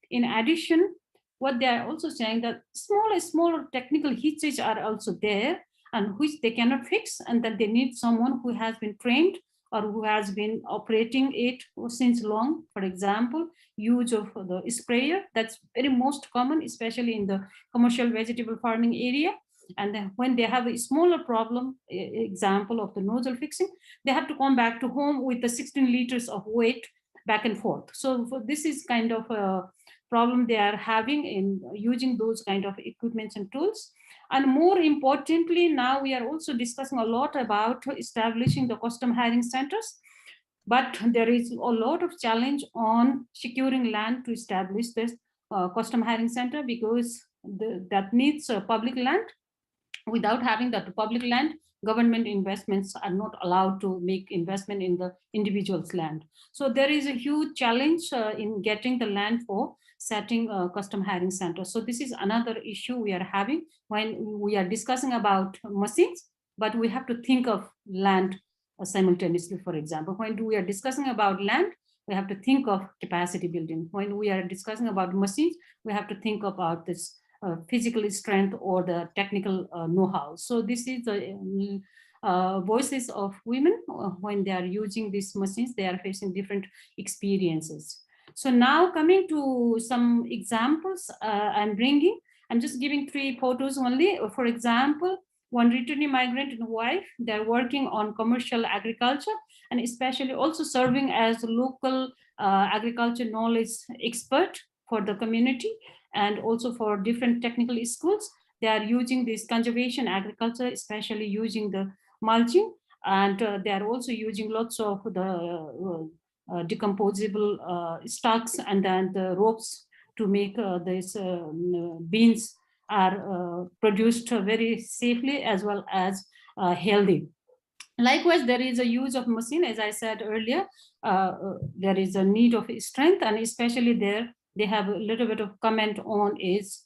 In addition, what they are also saying that smaller technical hitches are also there and which they cannot fix, and that they need someone who has been trained or who has been operating it since long. For example, use of the sprayer, that's very most common, especially in the commercial vegetable farming area. And then when they have a smaller problem, example of the nozzle fixing, they have to come back to home with the 16 liters of weight back and forth. So this is kind of a problem they are having in using those kind of equipments and tools. And more importantly, now we are also discussing a lot about establishing the custom hiring centers. But there is a lot of challenge on securing land to establish this custom hiring center because that needs public land. Without having that public land, government investments are not allowed to make investment in the individual's land. So there is a huge challenge in getting the land for setting a custom hiring center. So this is another issue we are having when we are discussing about machines, but we have to think of land simultaneously. For example, when we are discussing about land, we have to think of capacity building. When we are discussing about machines, we have to think about this physical strength or the technical know-how. So this is the voices of women when they are using these machines, they are facing different experiences. So now coming to some examples I'm bringing, I'm just giving 3 photos only. For example, one returning migrant and wife, they're working on commercial agriculture and especially also serving as a local agriculture knowledge expert for the community and also for different technical schools. They are using this conservation agriculture, especially using the mulching, and they are also using lots of the decomposable stocks and then the ropes to make these beans are produced very safely as well as healthy. Likewise, there is a use of machine, as I said earlier, there is a need of strength, and especially there they have a little bit of comment on is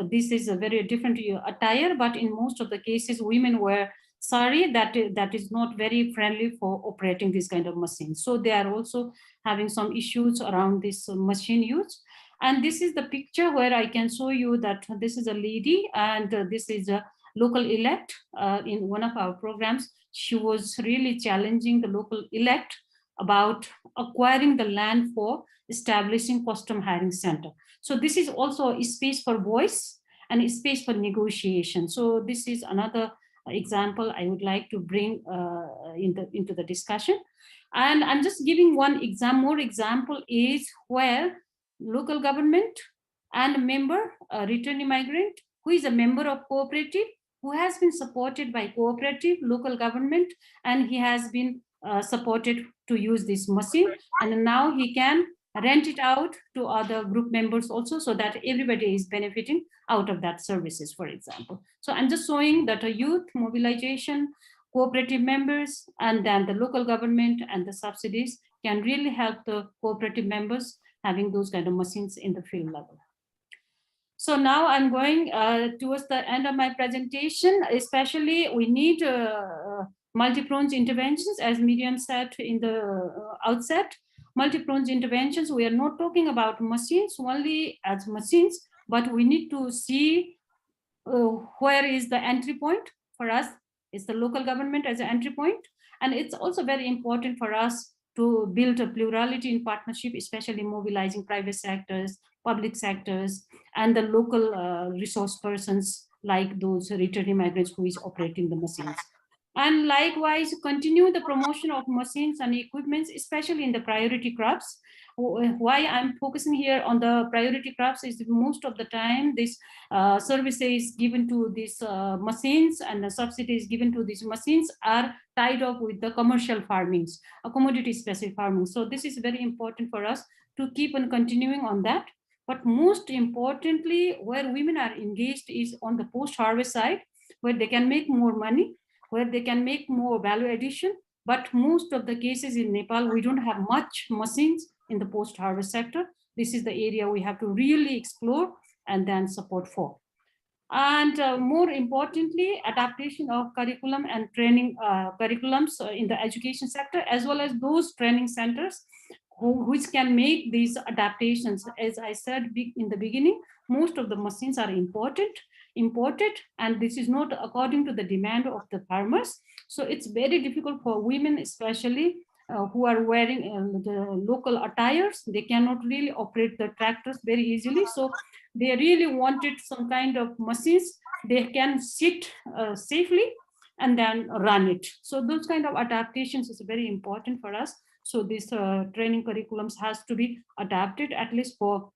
this is a very different attire, but in most of the cases, women wear sari that is not very friendly for operating this kind of machine. So they are also having some issues around this machine use. And this is the picture where I can show you that this is a lady, and this is a local elect in one of our programs. She was really challenging the local elect about acquiring the land for establishing custom hiring center. So this is also a space for voice and a space for negotiation. So this is another example I would like to bring into the discussion. And I'm just giving one more example is where local government and a member, a returning migrant, who is a member of cooperative, who has been supported by cooperative, local government, and he has been supported to use this machine. And now he can rent it out to other group members also, so that everybody is benefiting out of that services, for example. So I'm just showing that a youth mobilization, cooperative members, and then the local government and the subsidies can really help the cooperative members having those kind of machines in the field level. So now I'm going towards the end of my presentation. Especially we need multi-pronged interventions, as Miriam said in the outset. Multi-pronged interventions, we are not talking about machines only as machines, but we need to see where is the entry point for us. It's the local government as an entry point. And it's also very important for us to build a plurality in partnership, especially mobilizing private sectors, public sectors, and the local resource persons like those returning migrants who is operating the machines. And likewise, continue the promotion of machines and equipments, especially in the priority crops. Why I'm focusing here on the priority crops is most of the time this services given to these machines and the subsidies given to these machines are tied up with the commercial farmings, commodity specific farming. So this is very important for us to keep on continuing on that. But most importantly, where women are engaged is on the post-harvest side, where they can make more money, where they can make more value addition. But most of the cases in Nepal, we don't have much machines in the post-harvest sector. This is the area we have to really explore and then support for. And more importantly, adaptation of curriculum and training curriculums in the education sector, as well as those training centers which can make these adaptations. As I said in the beginning, most of the machines are imported, and this is not according to the demand of the farmers. So it's very difficult for women, especially who are wearing the local attires. They cannot really operate the tractors very easily. So they really wanted some kind of machines they can sit safely and then run it. So those kind of adaptations is very important for us. So this training curriculums has to be adapted, at least for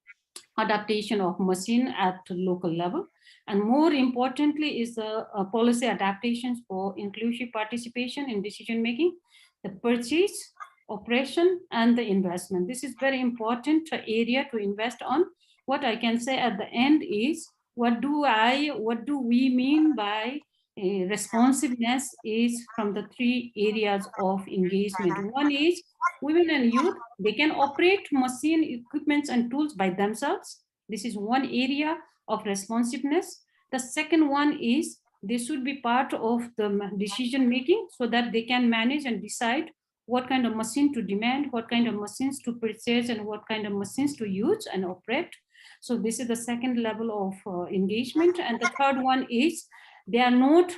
adaptation of machine at local level. And more importantly is the policy adaptations for inclusive participation in decision making, the purchase, operation, and the investment. This is very important area to invest on. What I can say at the end is, what do we mean by responsiveness is from the three areas of engagement. One is women and youth, they can operate machine equipments and tools by themselves. This is one area of responsiveness. The second one is they should be part of the decision making so that they can manage and decide what kind of machine to demand, what kind of machines to purchase, and what kind of machines to use and operate. So this is the second level of engagement. And the third one is they are not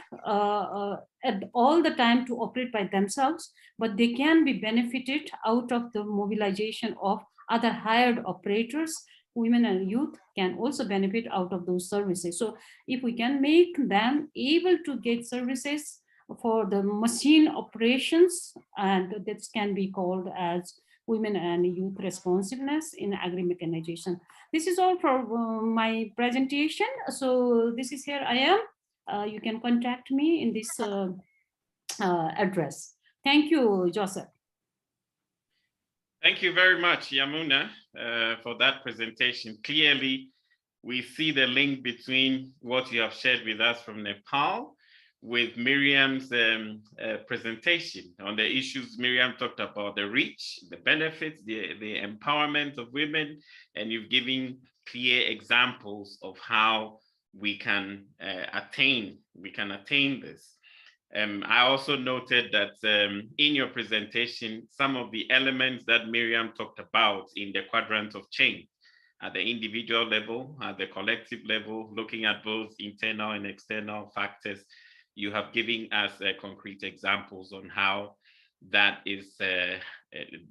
at all the time to operate by themselves, but they can be benefited out of the mobilization of other hired operators. Women and youth can also benefit out of those services. So if we can make them able to get services for the machine operations, and this can be called as women and youth responsiveness in agri-mechanization. This is all for my presentation. So this is here I am. You can contact me in this address. Thank you, Joseph. Thank you very much, Yamuna, for that presentation. Clearly, we see the link between what you have shared with us from Nepal with Miriam's presentation on the issues. Miriam talked about the reach, the benefits, the empowerment of women, and you've given clear examples of how we can attain this. I also noted that in your presentation, some of the elements that Miriam talked about in the quadrant of change, at the individual level, at the collective level, looking at both internal and external factors, you have given us concrete examples on how that is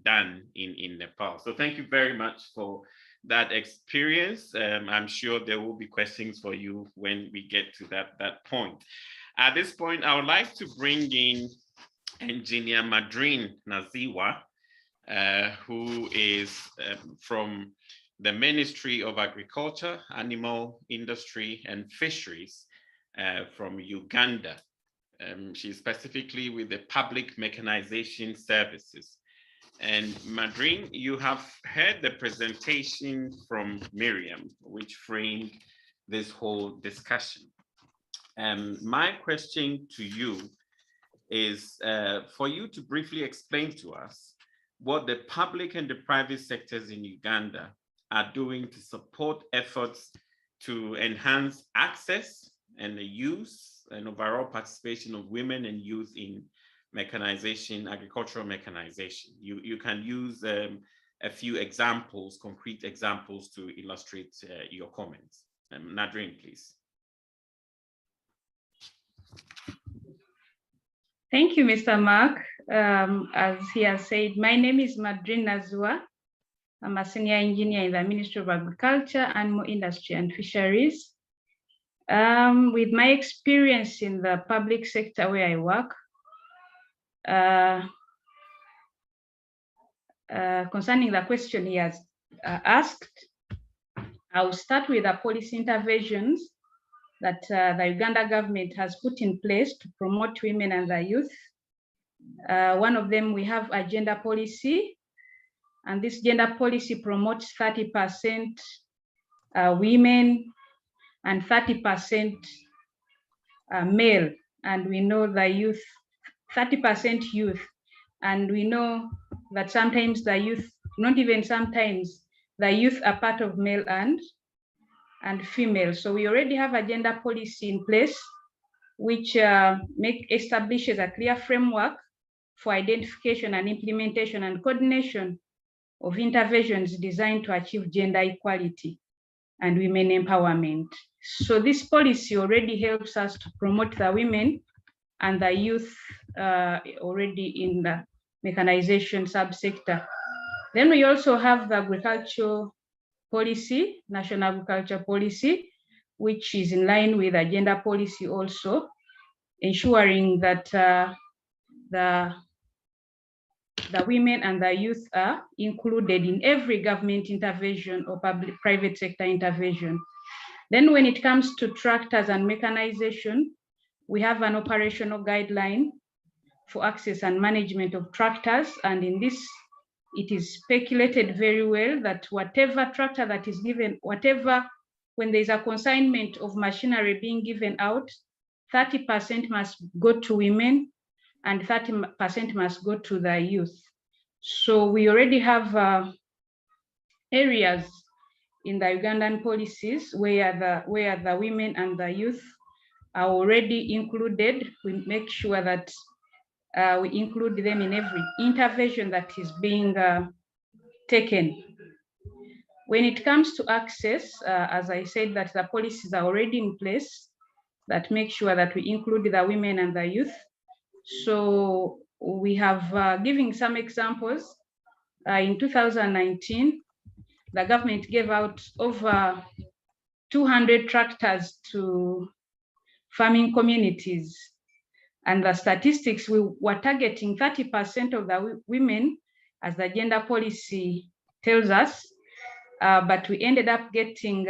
done in Nepal. So thank you very much for that experience. I'm sure there will be questions for you when we get to that point. At this point, I would like to bring in Engineer Madrin Naziwa, who is from the Ministry of Agriculture, Animal Industry and Fisheries from Uganda. She's specifically with the Public Mechanization Services. And Madrin, you have heard the presentation from Miriam, which framed this whole discussion. My question to you is for you to briefly explain to us what the public and the private sectors in Uganda are doing to support efforts to enhance access and the use and overall participation of women and youth in mechanization, agricultural mechanization. You can use a few examples, concrete examples to illustrate your comments. Nadrine, please. Thank you, Mr. Mark. As he has said, my name is Madrin Nazwa. I'm a senior engineer in the Ministry of Agriculture, Animal Industry and Fisheries. With my experience in the public sector where I work, concerning the question he has asked, I'll start with the policy interventions that the Uganda government has put in place to promote women and the youth. One of them, we have a gender policy, and this gender policy promotes 30% women and 30% male, and we know the youth, 30% youth, and we know that sometimes the youth, not even sometimes, the youth are part of male and female. So we already have a gender policy in place, which establishes a clear framework for identification and implementation and coordination of interventions designed to achieve gender equality and women empowerment. So this policy already helps us to promote the women and the youth already in the mechanization subsector. Then we also have the agricultural policy, National Agriculture Policy, which is in line with the gender policy also, ensuring that the women and the youth are included in every government intervention or private sector intervention. Then when it comes to tractors and mechanization, we have an operational guideline for access and management of tractors. And in this, it is speculated very well that whatever tractor that is given, when there's a consignment of machinery being given out, 30% must go to women and 30% must go to the youth. So we already have areas in the Ugandan policies where the women and the youth are already included. We make sure that we include them in every intervention that is being taken. When it comes to access, as I said, that the policies are already in place that make sure that we include the women and the youth. So we have given some examples. In 2019, the government gave out over 200 tractors to farming communities. And the statistics, we were targeting 30% of the women, as the gender policy tells us, but we ended up getting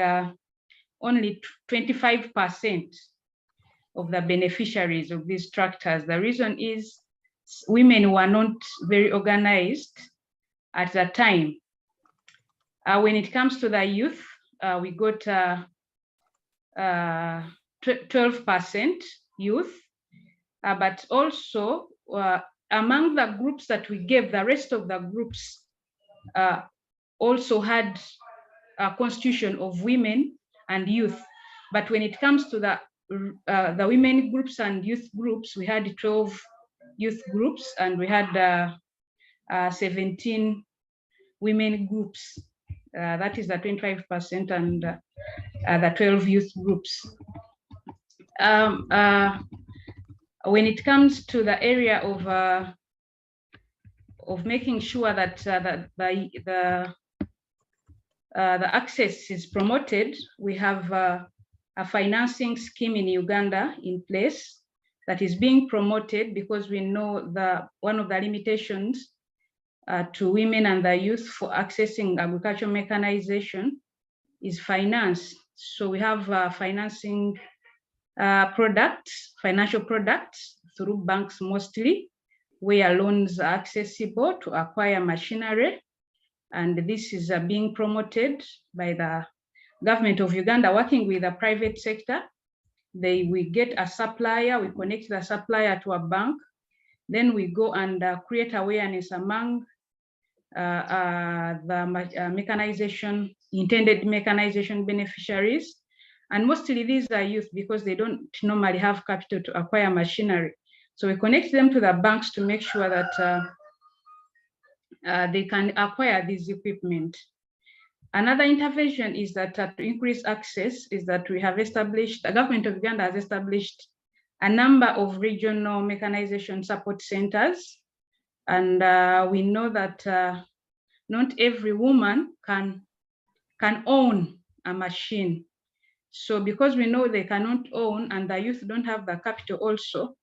only 25% of the beneficiaries of these tractors. The reason is women were not very organized at that time. When it comes to the youth, we got 12% youth, but also among the groups that we gave, the rest of the groups also had a constitution of women and youth. But when it comes to the women groups and youth groups, we had 12 youth groups and we had 17 women groups. That is the 25% and the 12 youth groups. When it comes to the area of making sure that the access is promoted, we have a financing scheme in Uganda in place that is being promoted, because we know one of the limitations to women and the youth for accessing agricultural mechanization is finance. So we have financing financial products through banks mostly, where loans are accessible to acquire machinery. And this is being promoted by the government of Uganda, working with the private sector. We get a supplier, we connect the supplier to a bank, then we go and create awareness among the mechanization, intended mechanization beneficiaries. And mostly these are youth, because they don't normally have capital to acquire machinery. So we connect them to the banks to make sure that they can acquire this equipment. Another intervention is that to increase access is that we have established, the government of Uganda has established a number of regional mechanization support centers. And we know that not every woman can own a machine. So because we know they cannot own and the youth don't have the capital also,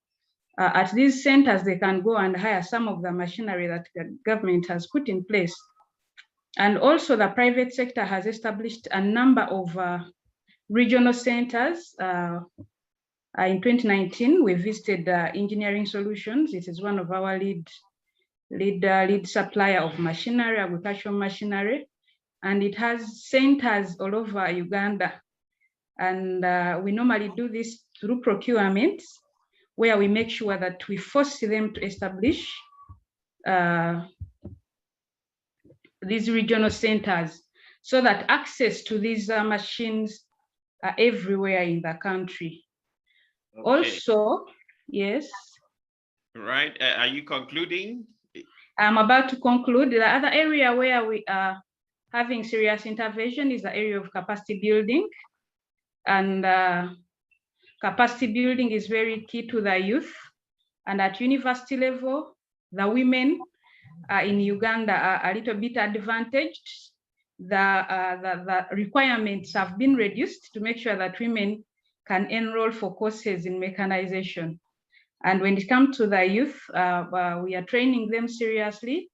at these centers, they can go and hire some of the machinery that the government has put in place. And also the private sector has established a number of regional centers. In 2019, we visited Engineering Solutions. It is one of our lead supplier of machinery, agricultural machinery. And it has centers all over Uganda. And we normally do this through procurement, where we make sure that we force them to establish these regional centers, so that access to these machines are everywhere in the country. Okay. Also, yes. Right. Are you concluding? I'm about to conclude. The other area where we are having serious intervention is the area of capacity building. And capacity building is very key to the youth. And at university level, the women in Uganda are a little bit advantaged. The requirements have been reduced to make sure that women can enroll for courses in mechanization. And when it comes to the youth, we are training them seriously.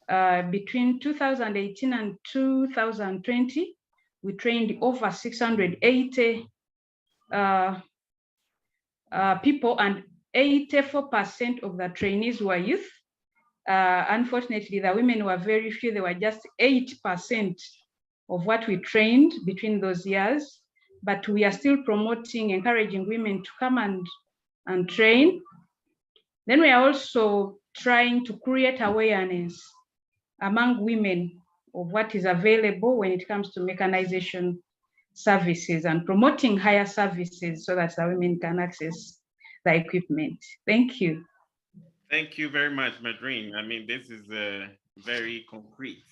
Between 2018 and 2020, we trained over 680 people, and 84% of the trainees were youth. Unfortunately, the women were very few. They were just 8% of what we trained between those years. But we are still promoting, encouraging women to come and train. Then we are also trying to create awareness among women of what is available when it comes to mechanization services, and promoting higher services so that the women can access the equipment. Thank you. Thank you very much, Madrine. I mean, this is a very concrete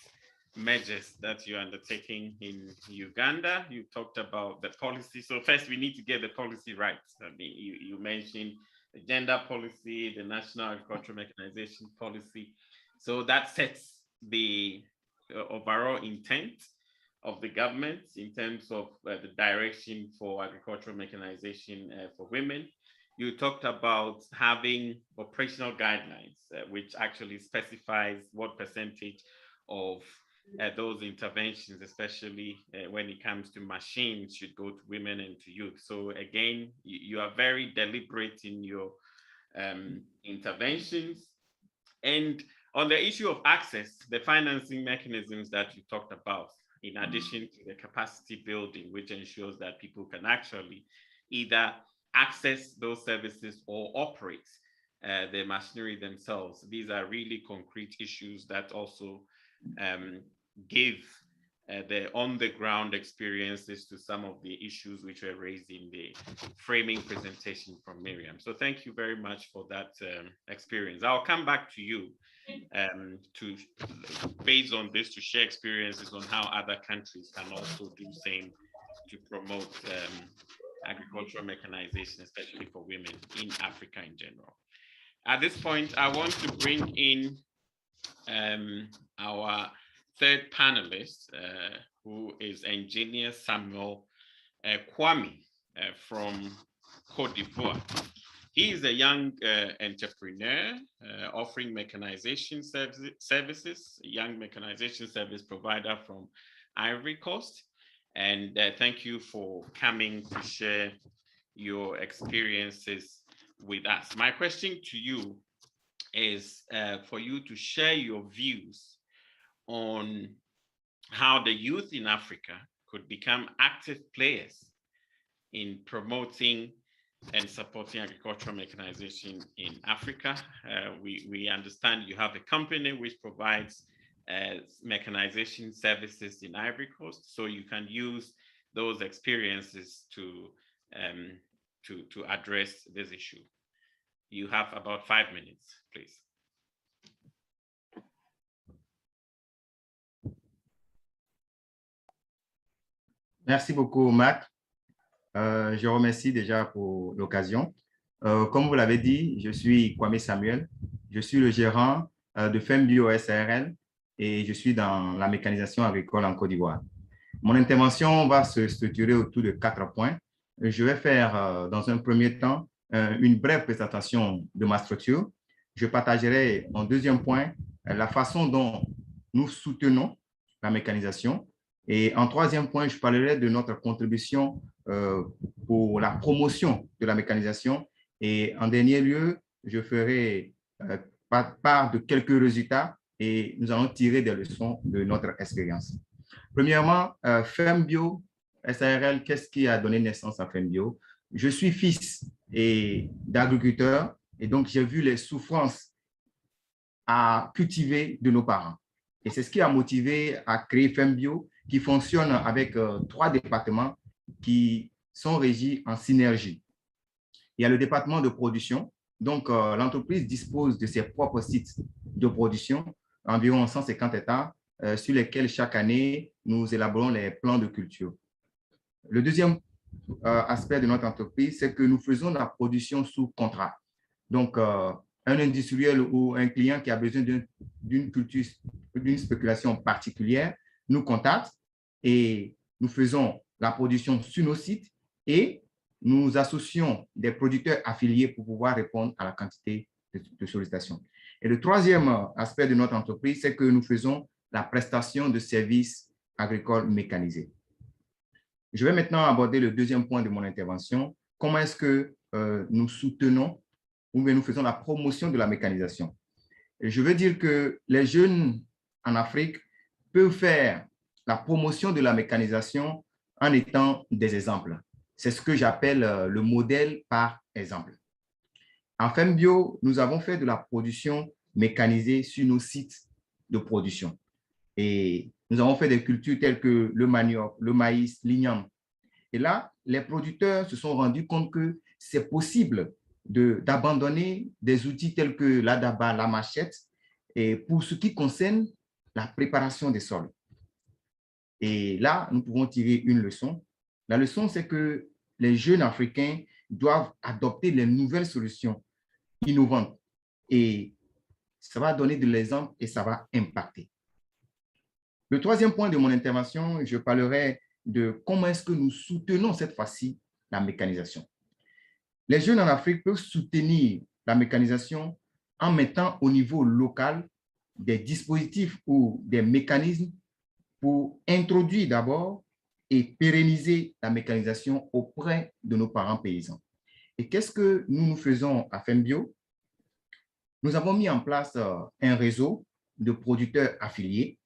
measures that you're undertaking in Uganda. You talked about the policy. So first, we need to get the policy right. I mean, you mentioned the gender policy, the national agricultural mechanization policy. So that sets the overall intent of the government in terms of the direction for agricultural mechanization for women. You talked about having operational guidelines, which actually specifies what percentage of those interventions, especially when it comes to machines, should go to women and to youth. So again, you are very deliberate in your interventions. And on the issue of access, the financing mechanisms that you talked about, in addition to the capacity building, which ensures that people can actually either access those services or operate the machinery themselves. These are really concrete issues that also give the on-the-ground experiences to some of the issues which were raised in the framing presentation from Miriam. So thank you very much for that experience. I'll come back to you to, based on this, to share experiences on how other countries can also do same to promote agricultural mechanization, especially for women in Africa in general. At this point, I want to bring in our third panelist, who is engineer Samuel Kwame from Cote d'Ivoire. He is a young entrepreneur offering mechanization services, a young mechanization service provider from Ivory Coast. And thank you for coming to share your experiences with us. My question to you is for you to share your views on how the youth in Africa could become active players in promoting and supporting agricultural mechanization in Africa. We understand you have a company which provides mechanization services in Ivory Coast, so you can use those experiences to address this issue. You have about 5 minutes, please. Merci beaucoup, Marc. Je remercie déjà pour l'occasion. Comme vous l'avez dit, je suis Kwame Samuel. Je suis le gérant de FEMBio SARL et je suis dans la mécanisation agricole en Côte d'Ivoire. Mon intervention va se structurer autour de 4 points. Je vais faire dans un premier temps une brève présentation de ma structure. Je partagerai en deuxième point la façon dont nous soutenons la mécanisation. Et en troisième point, je parlerai de notre contribution pour la promotion de la mécanisation. Et en dernier lieu, je ferai part de quelques résultats et nous allons tirer des leçons de notre expérience. Premièrement, FEMBio SARL, qu'est-ce qui a donné naissance à FEMBio? Je suis fils d'agriculteur et donc j'ai vu les souffrances à cultiver de nos parents. Et c'est ce qui a motivé à créer FEMBio, qui fonctionne avec 3 départements qui sont régis en synergie. Il y a le département de production. Donc, l'entreprise dispose de ses propres sites de production, environ 150 hectares, sur lesquels chaque année, nous élaborons les plans de culture. Le deuxième aspect de notre entreprise, c'est que nous faisons la production sous contrat. Donc, un industriel ou un client qui a besoin d'une culture, d'une spéculation particulière, nous contacte et nous faisons la production sur nos sites et nous associons des producteurs affiliés pour pouvoir répondre à la quantité de sollicitations. Et le troisième aspect de notre entreprise, c'est que nous faisons la prestation de services agricoles mécanisés. Je vais maintenant aborder le deuxième point de mon intervention. Comment est-ce que nous soutenons ou bien nous faisons la promotion de la mécanisation? Et je veux dire que les jeunes en Afrique peuvent faire la promotion de la mécanisation en étant des exemples. C'est ce que j'appelle le modèle par exemple. En FEMBio, nous avons fait de la production mécanisée sur nos sites de production. Et nous avons fait des cultures telles que le manioc, le maïs, l'igname. Et là, les producteurs se sont rendus compte que c'est possible d'abandonner des outils tels que la daba, la machette, et pour ce qui concerne la préparation des sols. Et là, nous pouvons tirer une leçon. La leçon, c'est que les jeunes Africains doivent adopter les nouvelles solutions innovantes. Et ça va donner de l'exemple et ça va impacter. Le troisième point de mon intervention, je parlerai de comment est-ce que nous soutenons cette fois-ci la mécanisation. Les jeunes en Afrique peuvent soutenir la mécanisation en mettant au niveau local des dispositifs ou des mécanismes pour introduire d'abord et pérenniser la mécanisation auprès de nos parents paysans. Et qu'est-ce que nous faisons à FEMBio? Nous avons mis en place un réseau de producteurs affiliés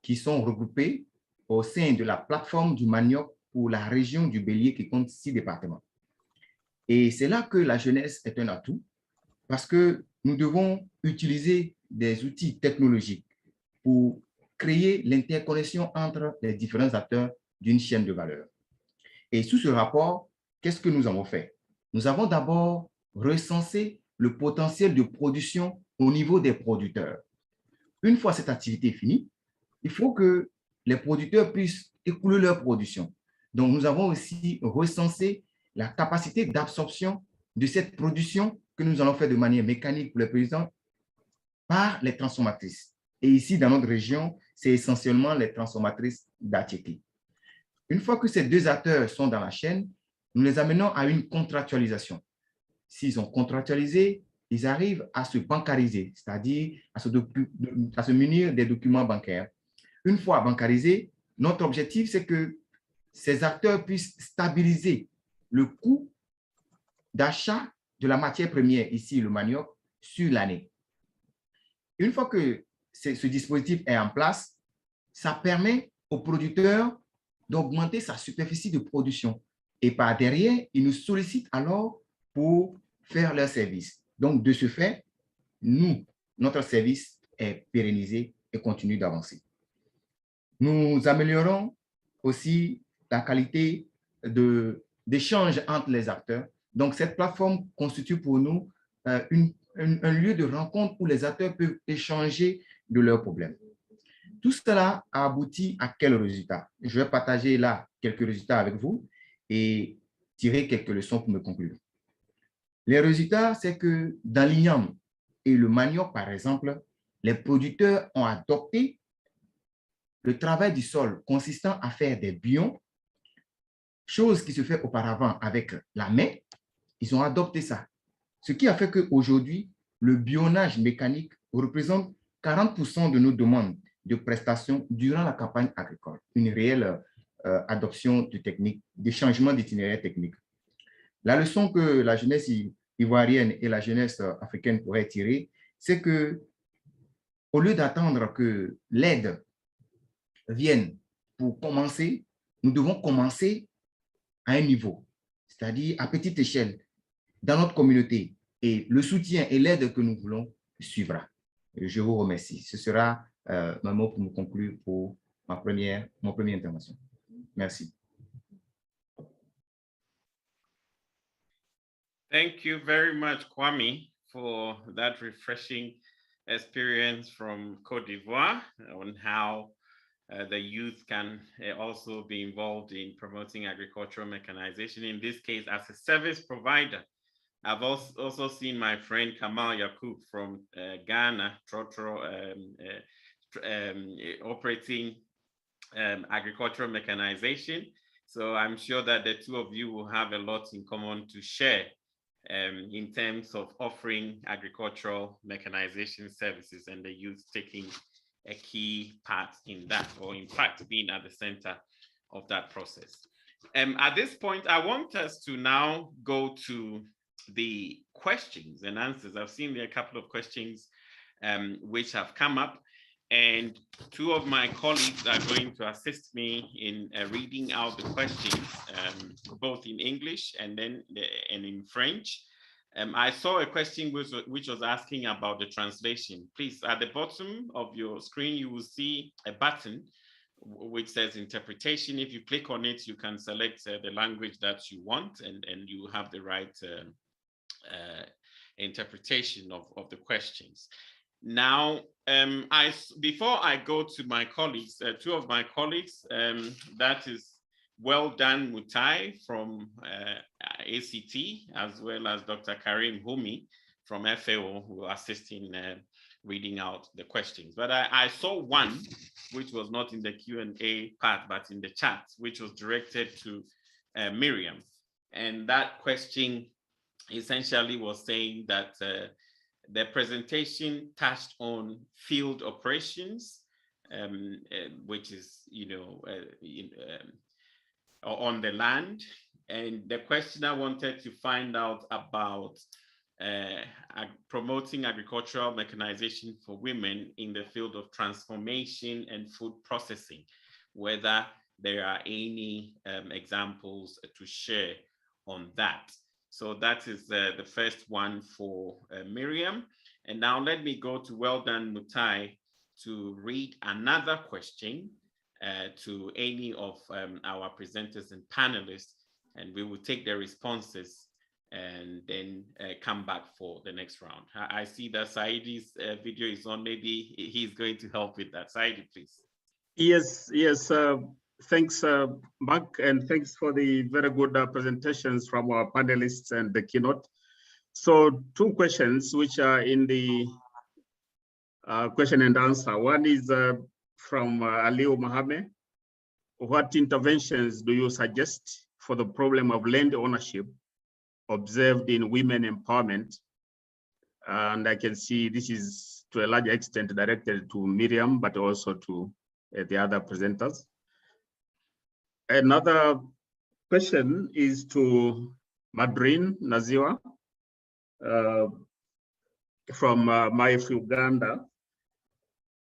qui sont regroupés au sein de la plateforme du manioc pour la région du Bélier qui compte 6 départements. Et c'est là que la jeunesse est un atout, parce que nous devons utiliser des outils technologiques pour créer l'interconnexion entre les différents acteurs d'une chaîne de valeur. Et sous ce rapport, qu'est-ce que nous avons fait? Nous avons d'abord recensé le potentiel de production au niveau des producteurs. Une fois cette activité finie, il faut que les producteurs puissent écouler leur production. Donc, nous avons aussi recensé la capacité d'absorption de cette production que nous allons faire de manière mécanique pour les paysans par les transformatrices. Et ici, dans notre région, c'est essentiellement les transformatrices d'Attiéké. Une fois que ces deux acteurs sont dans la chaîne, nous les amenons à une contractualisation. S'ils ont contractualisé, ils arrivent à se bancariser, c'est-à-dire à se munir des documents bancaires. Une fois bancarisés, notre objectif, c'est que ces acteurs puissent stabiliser le coût d'achat de la matière première, ici le manioc, sur l'année. Une fois que ce dispositif est en place, ça permet aux producteurs d'augmenter sa superficie de production. Et par derrière, ils nous sollicitent alors pour faire leur service. Donc, de ce fait, notre service est pérennisé et continue d'avancer. Nous améliorons aussi la qualité d'échange entre les acteurs. Donc, cette plateforme constitue pour nous un lieu de rencontre où les acteurs peuvent échanger de leurs problèmes. Tout cela a abouti à quels résultats? Je vais partager là quelques résultats avec vous et tirer quelques leçons pour me conclure. Les résultats, c'est que dans l'igname et le manioc, par exemple, les producteurs ont adopté le travail du sol consistant à faire des bions, chose qui se fait auparavant avec la main. Ils ont adopté ça. Ce qui a fait qu'aujourd'hui, le bionnage mécanique représente 40% de nos demandes de prestations durant la campagne agricole. Une réelle adoption de techniques, des changements d'itinéraire technique. La leçon que la jeunesse ivoirienne et la jeunesse africaine pourraient tirer, c'est que au lieu d'attendre que l'aide vienne pour commencer, nous devons commencer à un niveau, c'est-à-dire à petite échelle, dans notre communauté. Et le soutien et l'aide que nous voulons suivra. Je vous remercie. Ce sera mon mot pour me conclure pour mon première intervention. Merci. Thank you very much, Kwame, for that refreshing experience from Côte d'Ivoire on how the youth can also be involved in promoting agricultural mechanization, in this case as a service provider. I've also seen my friend Kamal Yakub from Ghana, operating agricultural mechanization. So I'm sure that the two of you will have a lot in common to share in terms of offering agricultural mechanization services and the youth taking a key part in that, or in fact being at the center of that process. At this point, I want us to now go to the questions and answers. I've seen there are a couple of questions which have come up, and two of my colleagues are going to assist me in reading out the questions, both in English and in French. I saw a question which was asking about the translation. Please, at the bottom of your screen, you will see a button which says interpretation. If you click on it, you can select the language that you want, and you have the right interpretation of the questions. Now, before I go to my colleagues, two of my colleagues, that is Well Done Mutai from ACT, as well as Dr. Karim Humi from FAO, who will assist in reading out the questions. But I saw one, which was not in the Q&A part, but in the chat, which was directed to Miriam. And that question essentially was saying that the presentation touched on field operations, which is, on the land. And the questioner wanted to find out about promoting agricultural mechanization for women in the field of transformation and food processing, whether there are any examples to share on that. So that is the first one for Miriam. And now let me go to Weldon Mutai to read another question to any of our presenters and panelists, and we will take their responses and then come back for the next round. I see that Saidi's video is on. Maybe he's going to help with that. Saidi, please. Yes, thanks, Mark, and thanks for the very good presentations from our panelists and the keynote. So 2 questions which are in the question and answer. One is from Aliu Mohammed. What interventions do you suggest for the problem of land ownership observed in women empowerment? And I can see this is to a large extent directed to Miriam, but also to the other presenters. Another question is to Madrine Naziwa from Maif, Uganda.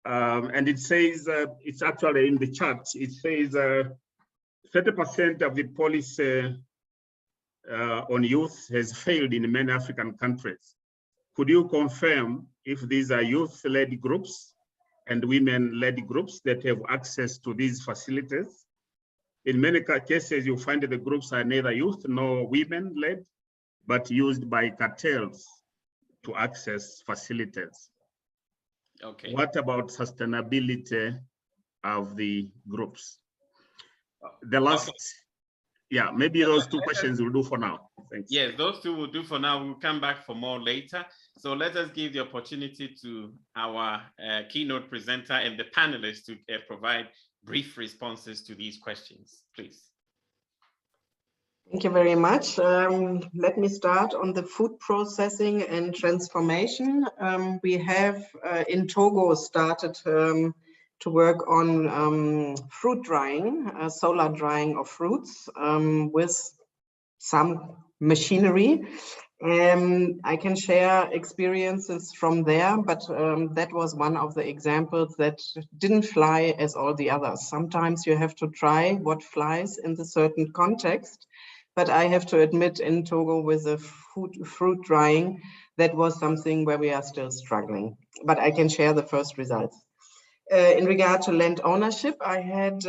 And it says, it's actually in the chat, it says 30% of the policy on youth has failed in many African countries. Could you confirm if these are youth-led groups and women-led groups that have access to these facilities? In many cases, you find that the groups are neither youth nor women-led, but used by cartels to access facilities. Okay. What about sustainability of the groups? The last, yeah, maybe those 2 questions will do for now. Thanks. Yes, those 2 will do for now. We'll come back for more later. So let us give the opportunity to our keynote presenter and the panelists to provide brief responses to these questions, please. Thank you very much. Let me start on the food processing and transformation. We have in Togo started to work on fruit drying, solar drying of fruits with some machinery. I can share experiences from there, but that was one of the examples that didn't fly as all the others. Sometimes you have to try what flies in the certain context. But I have to admit, in Togo with the fruit drying, that was something where we are still struggling. But I can share the first results. In regard to land ownership, I had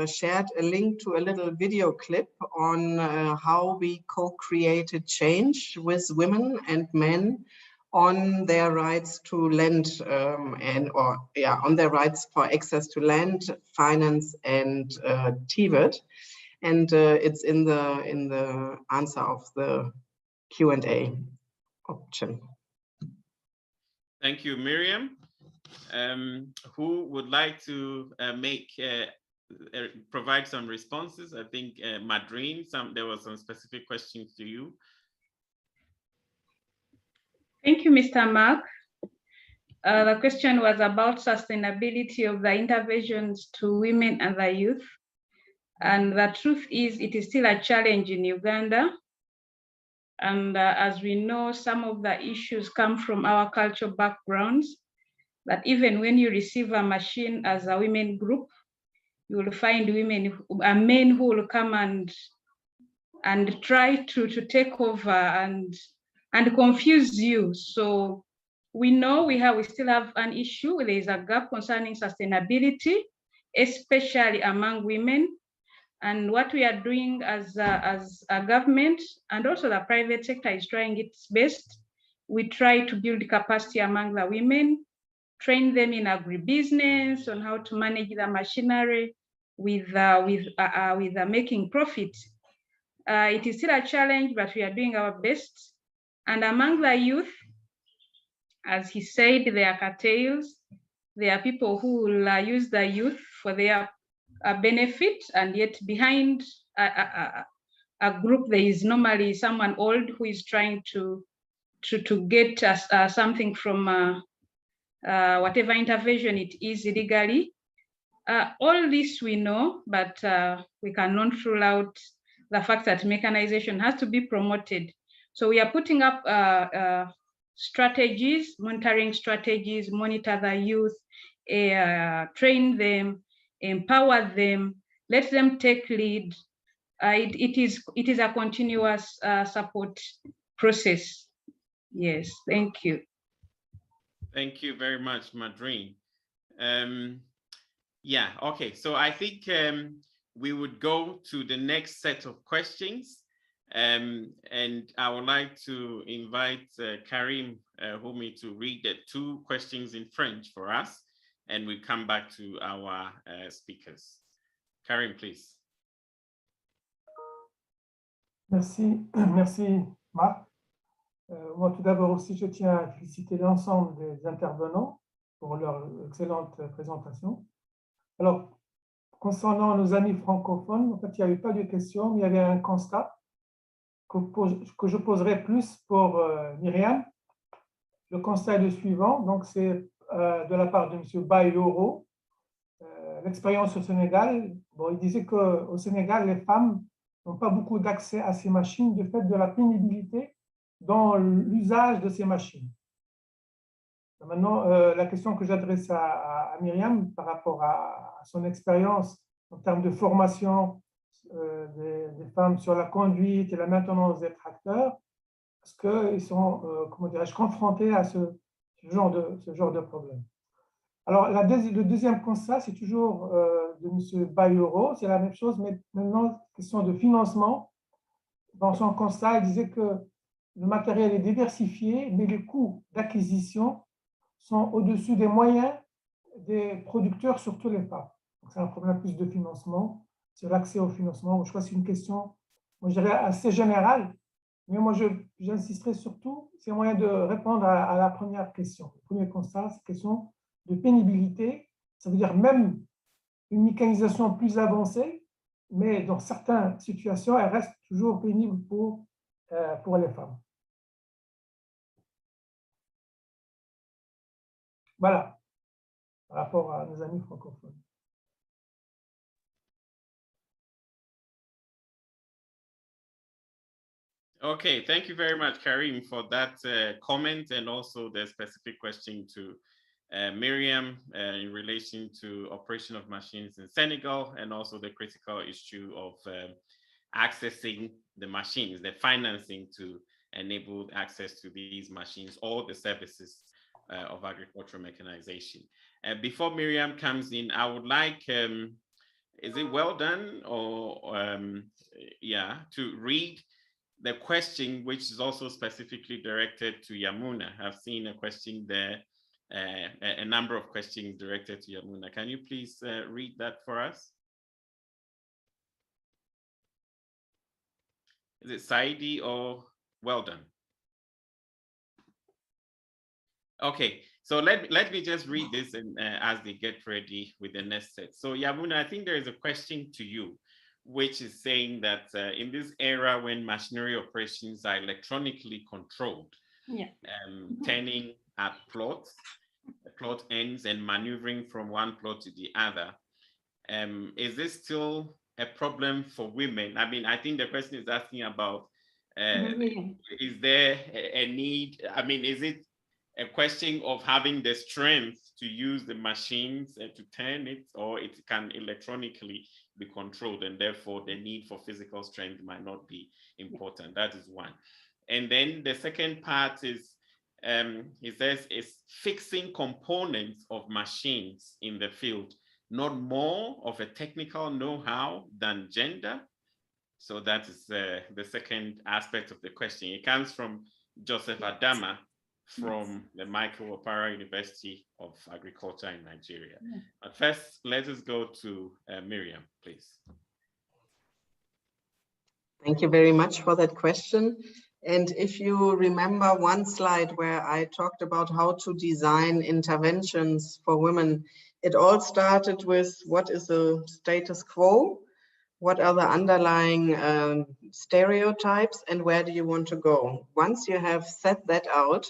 shared a link to a little video clip on how we co-created change with women and men on their rights to land on their rights for access to land, finance, and TVET. And it's in the answer of the Q&A option. Thank you, Miriam. Who would like to provide some responses? I think Madrine, there were some specific questions to you. Thank you, Mr. Mark. The question was about sustainability of the interventions to women and the youth. And the truth is, it is still a challenge in Uganda. And as we know, some of the issues come from our cultural backgrounds, that even when you receive a machine as a women group, you will find men who will come and try to take over and confuse you. So we know we still have an issue. There is a gap concerning sustainability, especially among women. And what we are doing as a government and also the private sector is trying its best. We try to build capacity among the women, train them in agribusiness on how to manage the machinery with making profit. It is still a challenge, but we are doing our best. And among the youth, as he said, there are cartels. There are people who will use the youth for their benefit, and yet behind a group there is normally someone old who is trying to get something from whatever intervention it is illegally. All this we know, but we cannot rule out the fact that mechanization has to be promoted. So we are putting up strategies, monitoring strategies, monitor the youth, train them, empower them, let them take lead, it is a continuous support process. Yes, thank you. Thank you very much, Madrine. Yeah, okay, so I think we would go to the next set of questions. And I would like to invite Karim Houmi to read the 2 questions in French for us, and we come back to our speakers. Karim, please. Merci, merci Marc. Moi, tout d'abord aussi, je tiens à féliciter l'ensemble des intervenants pour leur excellente présentation. Alors, concernant nos amis francophones, en fait, il n'y avait pas de questions, mais il y avait un constat que je poserai plus pour Myriam. Le constat est le suivant, donc c'est de la part de M. Bayoro. L'expérience au Sénégal, bon, il disait qu'au Sénégal, les femmes n'ont pas beaucoup d'accès à ces machines du fait de la pénibilité dans l'usage de ces machines. Maintenant, la question que j'adresse à Myriam par rapport à son expérience en termes de formation des femmes sur la conduite et la maintenance des tracteurs, est-ce qu'ils sont, comment dirais-je, confrontés à ce genre de problème? Alors, le deuxième constat, c'est toujours de M. Bayoro, c'est la même chose, mais maintenant, question de financement. Dans son constat, il disait que le matériel est diversifié, mais les coûts d'acquisition sont au-dessus des moyens des producteurs, surtout les femmes. Donc, c'est un problème plus de financement, c'est l'accès au financement. Je crois que c'est une question, moi, je dirais, assez générale, mais moi, j'insisterai surtout, c'est un moyen de répondre à la première question. Le premier constat, c'est une question de pénibilité. Ça veut dire même une mécanisation plus avancée, mais dans certaines situations, elle reste toujours pénible pour les femmes. Voilà, par rapport à nos amis francophones. Okay, thank you very much, Karim, for that comment and also the specific question to Miriam in relation to operation of machines in Senegal and also the critical issue of accessing the machines, the financing to enable access to these machines, all the services of agricultural mechanization. Before Miriam comes in, I would like, is it well done or yeah, to read the question, which is also specifically directed to Yamuna. I've seen a question there, a number of questions directed to Yamuna. Can you please read that for us? Is it Saidi or well done? Okay, so let me just read this and, as they get ready with the next set. So Yamuna, I think there is a question to you, which is saying that in this era when machinery operations are electronically controlled, Yeah. Turning at plot ends and maneuvering from one plot to the other, is this still a problem for women? I mean, I think the question is asking about, is there a need? I mean, is it a question of having the strength to use the machines and to turn it, or it can electronically be controlled and therefore the need for physical strength might not be important? That is one. And then the second part is, he says, is fixing components of machines in the field not more of a technical know-how than gender? So that is the second aspect of the question. It comes from Joseph Adama from the Michael Opara University of Agriculture in Nigeria. But first, let us go to Miriam, please. Thank you very much for that question. And if you remember one slide where I talked about how to design interventions for women, it all started with what is the status quo, what are the underlying stereotypes, and where do you want to go? Once you have set that out,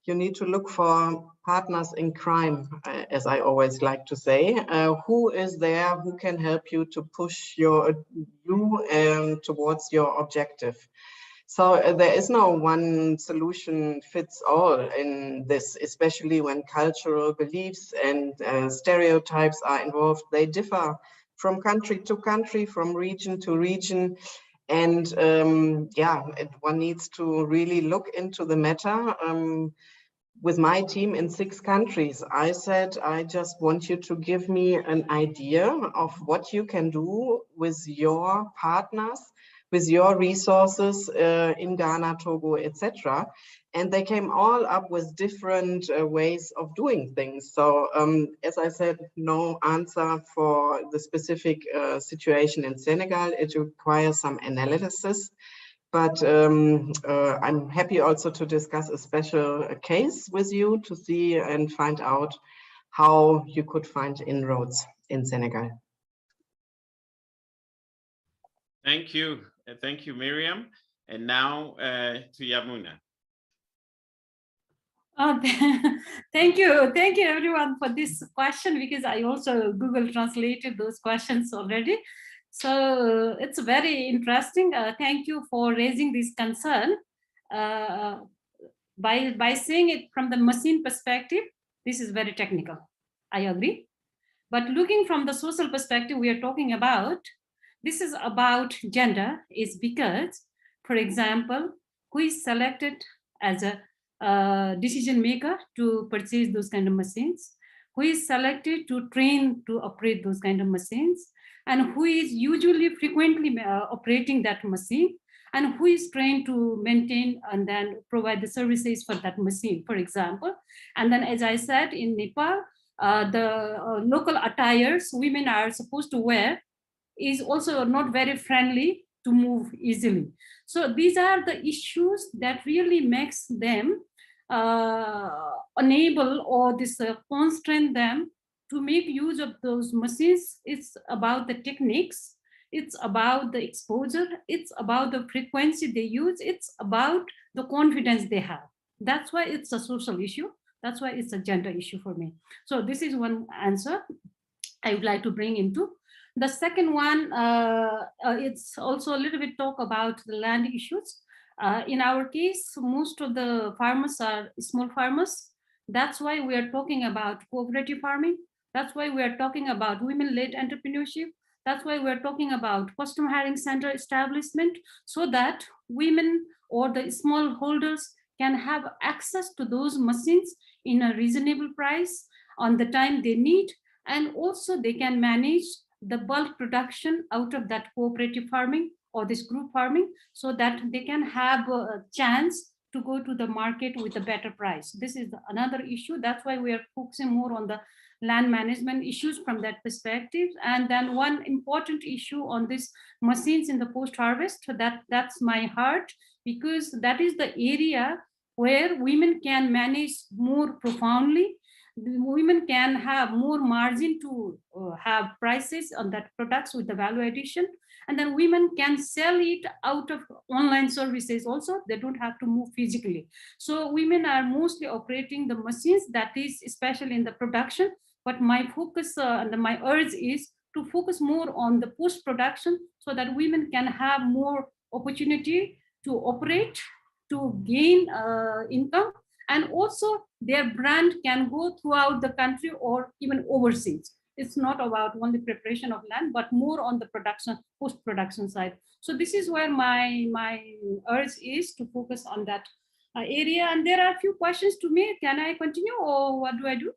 you need to look for partners in crime, as I always like to say. Who is there who can help you to push you towards your objective? So there is no one solution fits all in this, especially when cultural beliefs and stereotypes are involved. They differ from country to country, from region to region. And yeah, one needs to really look into the matter. With my team in 6 countries, I said, I just want you to give me an idea of what you can do with your partners, with your resources in Ghana, Togo, etc. And they came all up with different ways of doing things. So as I said, no answer for the specific situation in Senegal. It requires some analysis. But I'm happy also to discuss a special case with you to see and find out how you could find inroads in Senegal. Thank you. Thank you, Miriam. And now to Yamuna. Oh, thank you everyone for this question, because I also Google translated those questions already. So it's very interesting. Thank you for raising this concern. By saying it from the machine perspective, this is very technical. I agree. But looking from the social perspective, we are talking about, this is about gender, is because, for example, who is selected as a decision maker to purchase those kind of machines, who is selected to train to operate those kind of machines, and who is usually frequently operating that machine, and who is trained to maintain and then provide the services for that machine, for example. And then, as I said, in Nepal, the local attires women are supposed to wear is also not very friendly to move easily. So these are the issues that really makes them unable, or this constrain them to make use of those machines. It's about the techniques, it's about the exposure, it's about the frequency they use, it's about the confidence they have. That's why it's a social issue. That's why it's a gender issue for me. So this is one answer I would like to bring into. The second one, it's also a little bit talk about the land issues. In our case, most of the farmers are small farmers. That's why we are talking about cooperative farming. That's why we are talking about women-led entrepreneurship. That's why we're talking about customer hiring center establishment, so that women or the small holders can have access to those machines in a reasonable price on the time they need, and also they can manage the bulk production out of that cooperative farming or this group farming, so that they can have a chance to go to the market with a better price. This is another issue. That's why we are focusing more on the land management issues from that perspective. And then one important issue on these machines in the post-harvest, that's my heart, because that is the area where women can manage more profoundly. The women can have more margin to have prices on that products with the value addition, and then women can sell it out of online services also. They don't have to move physically. So women are mostly operating the machines, that is especially in the production. But my focus and my urge is to focus more on the post-production, so that women can have more opportunity to operate, to gain income, and also their brand can go throughout the country or even overseas. It's not about only preparation of land, but more on the production, post-production side. So this is where my urge is to focus on that area. And there are a few questions to me. Can I continue, or what do I do?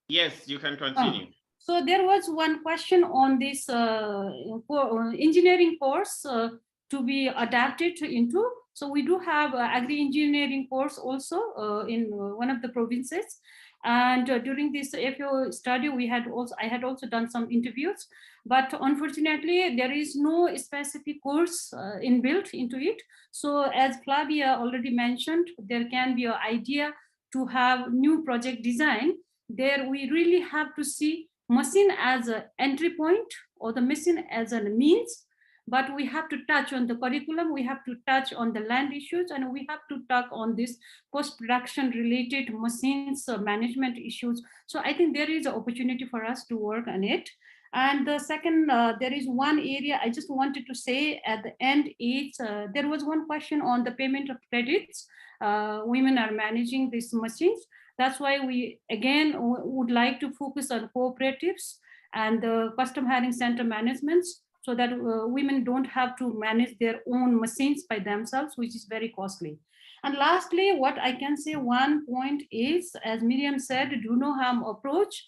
Yes, you can continue. So there was one question on this engineering course to be adapted into. So we do have agri-engineering course also in one of the provinces. And during this FAO study, I had also done some interviews, but unfortunately there is no specific course inbuilt into it. So as Flavia already mentioned, there can be an idea to have new project design. There we really have to see machine as an entry point, or the machine as a means, but we have to touch on the curriculum, we have to touch on the land issues, and we have to touch on this post-production related machines management issues. So I think there is an opportunity for us to work on it. And the second, there is one area I just wanted to say at the end is, there was one question on the payment of credits. Women are managing these machines. That's why we, again, would like to focus on cooperatives and the custom hiring center managements, so that women don't have to manage their own machines by themselves, which is very costly. And lastly, what I can say, one point is, as Miriam said, do no harm approach.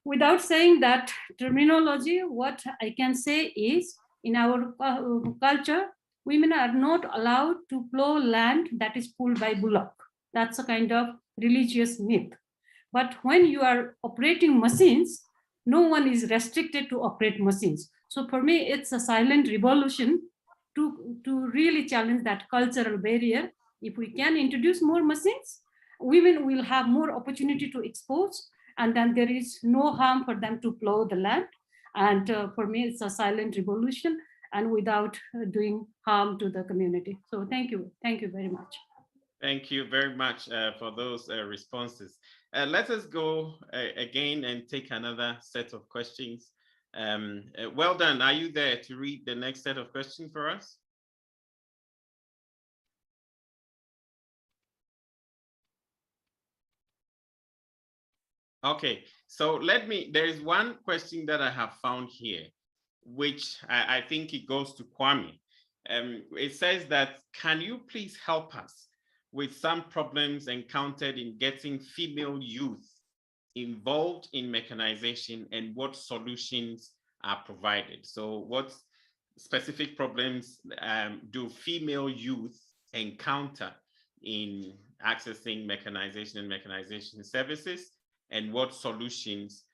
Without saying that terminology, what I can say is, in our culture, women are not allowed to plow land that is pulled by bullock. That's a kind of religious myth. But when you are operating machines, no one is restricted to operate machines. So for me, it's a silent revolution to really challenge that cultural barrier. If we can introduce more machines, women will have more opportunity to expose, and then there is no harm for them to plow the land. And for me, it's a silent revolution and without doing harm to the community. So thank you very much. Thank you very much for those responses. Let us go again and take another set of questions. Well done. Are you there to read the next set of questions for us? Okay, so there is one question that I have found here, which I think it goes to Kwame. It says that, can you please help us with some problems encountered in getting female youth involved in mechanization and what solutions are provided? So what specific problems do female youth encounter in accessing mechanization and mechanization services, and what solutions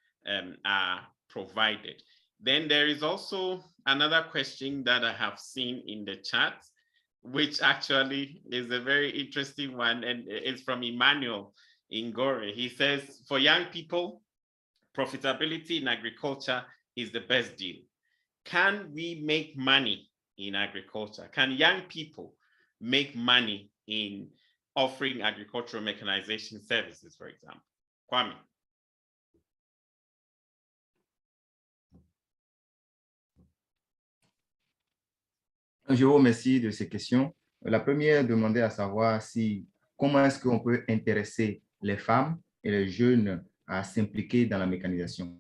are provided? Then there is also another question that I have seen in the chat, which actually is a very interesting one, and it's from Emmanuel Ingore. He says, for young people, profitability in agriculture is the best deal. Can we make money in agriculture? Can young people make money in offering agricultural mechanization services, for example? Kwame. Je vous remercie de ces questions. La première demandait à savoir comment est-ce qu'on peut intéresser les femmes et les jeunes à s'impliquer dans la mécanisation.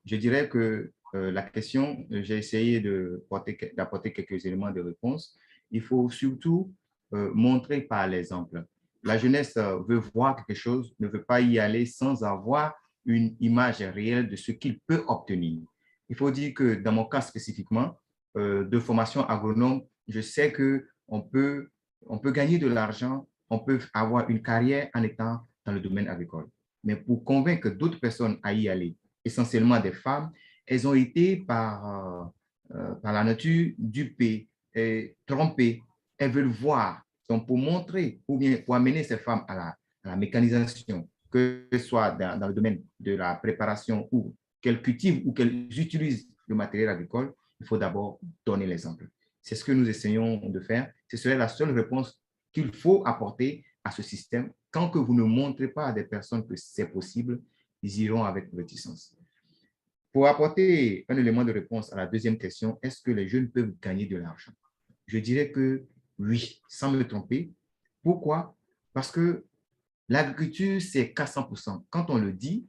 Je dirais que la question, j'ai essayé d'apporter quelques éléments de réponse. Il faut surtout montrer par l'exemple. La jeunesse veut voir quelque chose, ne veut pas y aller sans avoir une image réelle de ce qu'il peut obtenir. Il faut dire que dans mon cas spécifiquement, de formation agronome, je sais qu'on peut gagner de l'argent, on peut avoir une carrière en étant dans le domaine agricole. Mais pour convaincre d'autres personnes à y aller, essentiellement des femmes, elles ont été par la nature dupées, trompées. Elles veulent voir. Donc, pour montrer ou bien pour amener ces femmes à la mécanisation, que ce soit dans le domaine de la préparation ou qu'elles cultivent ou qu'elles utilisent le matériel agricole, il faut d'abord donner l'exemple. C'est ce que nous essayons de faire. Ce serait la seule réponse qu'il faut apporter à ce système. Tant que vous ne montrez pas à des personnes que c'est possible, ils iront avec réticence. Pour apporter un élément de réponse à la deuxième question, est-ce que les jeunes peuvent gagner de l'argent? Je dirais que oui, sans me tromper. Pourquoi? Parce que l'agriculture, c'est qu'à 100%. Quand on le dit,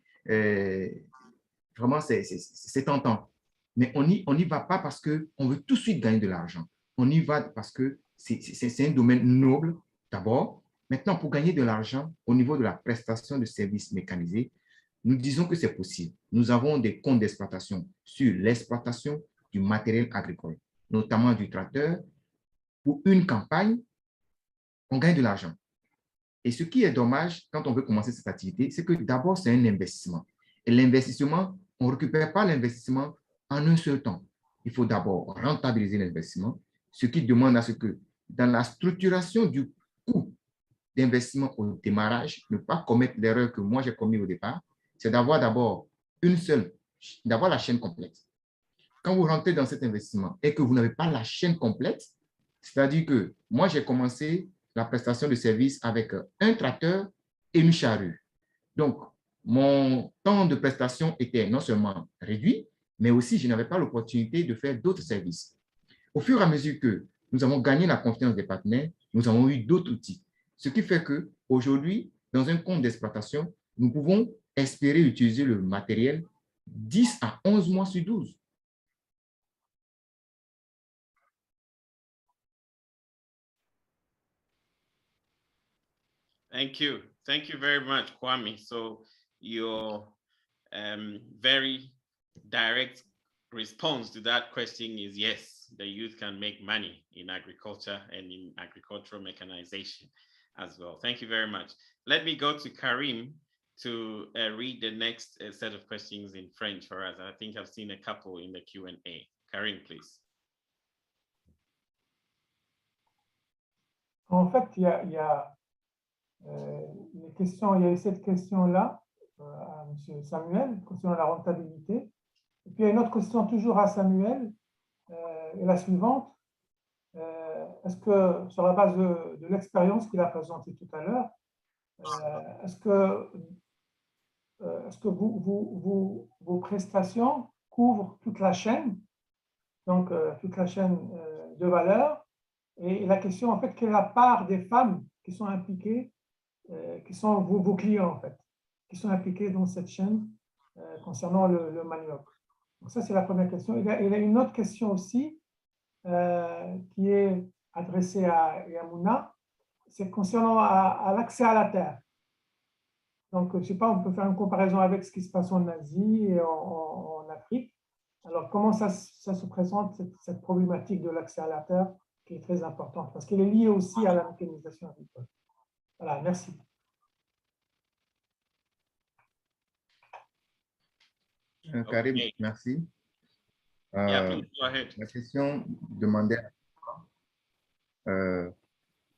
vraiment, c'est tentant. Mais on n'y va pas parce qu'on veut tout de suite gagner de l'argent. On y va parce que c'est un domaine noble, d'abord. Maintenant, pour gagner de l'argent, au niveau de la prestation de services mécanisés, nous disons que c'est possible. Nous avons des comptes d'exploitation sur l'exploitation du matériel agricole, notamment du tracteur. Pour une campagne, on gagne de l'argent. Et ce qui est dommage quand on veut commencer cette activité, c'est que d'abord, c'est un investissement. Et l'investissement, on ne récupère pas l'investissement en un seul temps. Il faut d'abord rentabiliser l'investissement, ce qui demande à ce que dans la structuration du coût d'investissement au démarrage, ne pas commettre l'erreur que moi j'ai commise au départ, c'est d'avoir d'abord d'avoir la chaîne complète. Quand vous rentrez dans cet investissement et que vous n'avez pas la chaîne complète, c'est-à-dire que moi j'ai commencé la prestation de service avec un tracteur et une charrue. Donc, mon temps de prestation était non seulement réduit, mais aussi je n'avais pas l'opportunité de faire d'autres services. Au fur et à mesure que nous avons gagné la confiance des partenaires, nous avons eu d'autres outils. Ce qui fait qu'aujourd'hui, dans un compte d'exploitation, nous pouvons espérer utiliser le matériel 10 à 11 mois sur 12. Thank you. Thank you very much, Kwame. So your very direct response to that question is yes, the youth can make money in agriculture and in agricultural mechanization as well. Thank you very much. Let me go to Karim to read the next set of questions in French for us. I think I've seen a couple in the Q&A. Karim, please. En fait, il y a les questions, il y a eu cette question-là à M. Samuel concernant la rentabilité. Et puis il y a une autre question toujours à Samuel, et la suivante. Est-ce que, sur la base de l'expérience qu'il a présentée tout à l'heure, est-ce que vos prestations couvrent toute la chaîne, donc toute la chaîne de valeur? Et la question, en fait, quelle est la part des femmes qui sont impliquées, qui sont vos clients, en fait, qui sont impliqués dans cette chaîne concernant le manioc? Donc ça, c'est la première question. Il y a une autre question aussi qui est adressée à Yamuna, c'est concernant à l'accès à la terre. Donc, je ne sais pas, on peut faire une comparaison avec ce qui se passe en Asie et en Afrique. Alors, comment ça se présente, cette problématique de l'accès à la terre, qui est très importante, parce qu'elle est liée aussi à la mécanisation agricole. Voilà, merci. Karim, Okay. merci. Yeah, please go ahead. La question demandait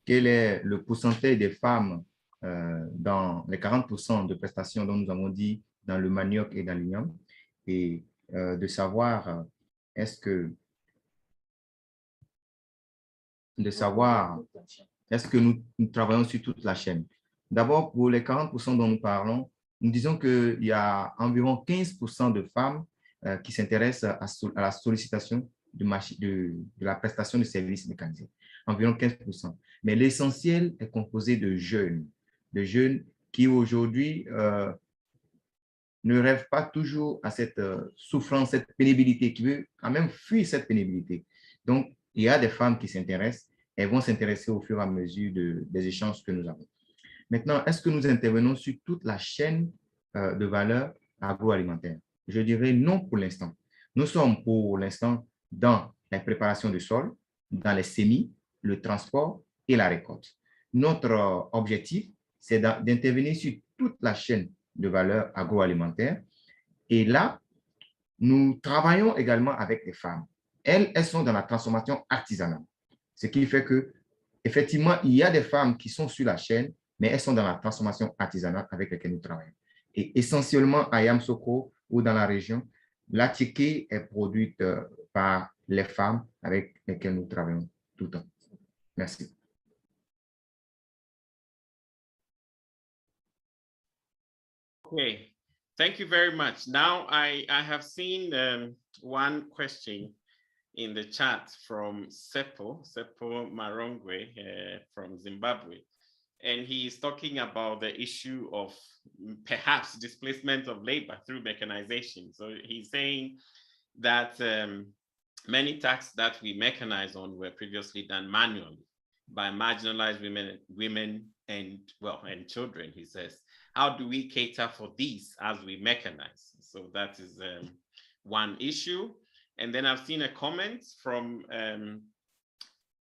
quel est le pourcentage des femmes dans les 40% de prestations dont nous avons dit dans le manioc et dans l'igname, et de savoir est-ce que nous travaillons sur toute la chaîne. D'abord, pour les 40% dont nous parlons, nous disons qu'il y a environ 15% de femmes qui s'intéressent à la sollicitation de la prestation de services mécanisés. Environ 15%. Mais l'essentiel est composé de jeunes qui aujourd'hui ne rêvent pas toujours à cette souffrance, cette pénibilité, qui veut quand même fuir cette pénibilité. Donc, il y a des femmes qui s'intéressent, elles vont s'intéresser au fur et à mesure des échanges que nous avons. Maintenant, est-ce que nous intervenons sur toute la chaîne de valeur agroalimentaire? Je dirais non pour l'instant. Nous sommes pour l'instant dans la préparation du sol, dans les semis, le transport et la récolte. Notre objectif, c'est d'intervenir sur toute la chaîne de valeur agroalimentaire. Et là, nous travaillons également avec les femmes. Elles sont dans la transformation artisanale. Ce qui fait que, effectivement, il y a des femmes qui sont sur la chaîne, mais elles sont dans la transformation artisanale avec lesquelles nous travaillons. Et essentiellement à Yamsoko ou dans la région, la ticket est produite par les femmes avec lesquelles nous travaillons tout le temps. Merci. Okay, thank you very much. Now I have seen one question in the chat from Seppo Marongwe from Zimbabwe. And he is talking about the issue of perhaps displacement of labor through mechanization. So he's saying that many tasks that we mechanize on were previously done manually by marginalized women and children, he says. How do we cater for these as we mechanize? So that is one issue. And then I've seen a comment from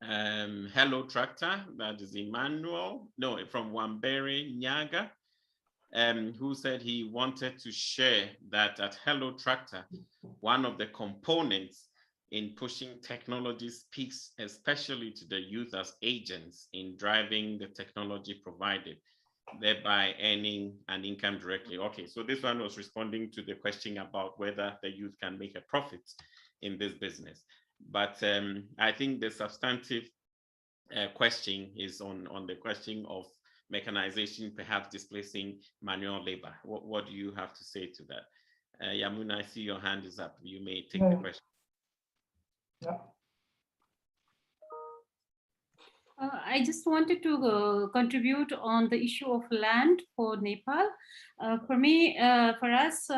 Hello Tractor, that is Emmanuel, no, from Wambere Nyaga, who said he wanted to share that at Hello Tractor, one of the components in pushing technology speaks especially to the youth as agents in driving the technology provided, thereby earning an income directly. Okay, so this one was responding to the question about whether the youth can make a profit in this business. But I think the substantive question is on the question of mechanization, perhaps displacing manual labor. What do you have to say to that? Yamuna, I see your hand is up. You may take the question. Yeah. I just wanted to contribute on the issue of land for Nepal. For us,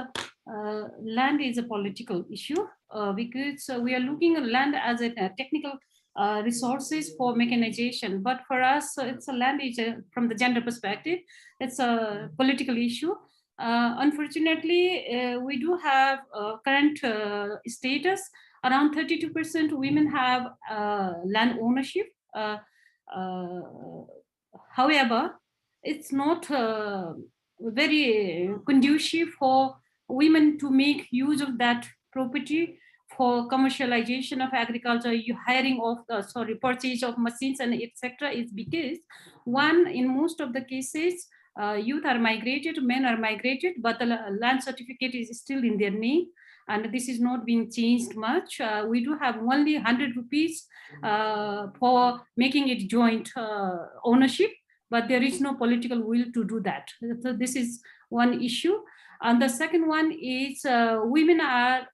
land is a political issue because we are looking at land as a technical resources for mechanization. But for us, it's a land is from the gender perspective, it's a political issue. Unfortunately, we do have current status. Around 32% women have land ownership. However, it's not very conducive for women to make use of that property for commercialization of agriculture, hiring of purchase of machines and etc. is because one, in most of the cases, youth are migrated, men are migrated, but the land certificate is still in their name, and this is not being changed much. We do have only 100 rupees for making it joint ownership, but there is no political will to do that. So this is one issue. And the second one is women are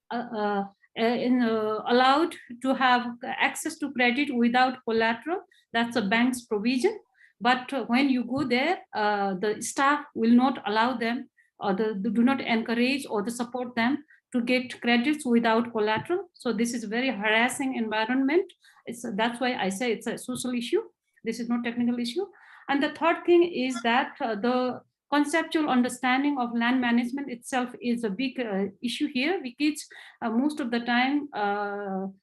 allowed to have access to credit without collateral. That's a bank's provision. But when you go there, the staff will not allow them, or do not encourage or to support them to get credits without collateral. So this is a very harassing environment. That's why I say it's a social issue. This is not technical issue. And the third thing is that the conceptual understanding of land management itself is a big issue here, because most of the time,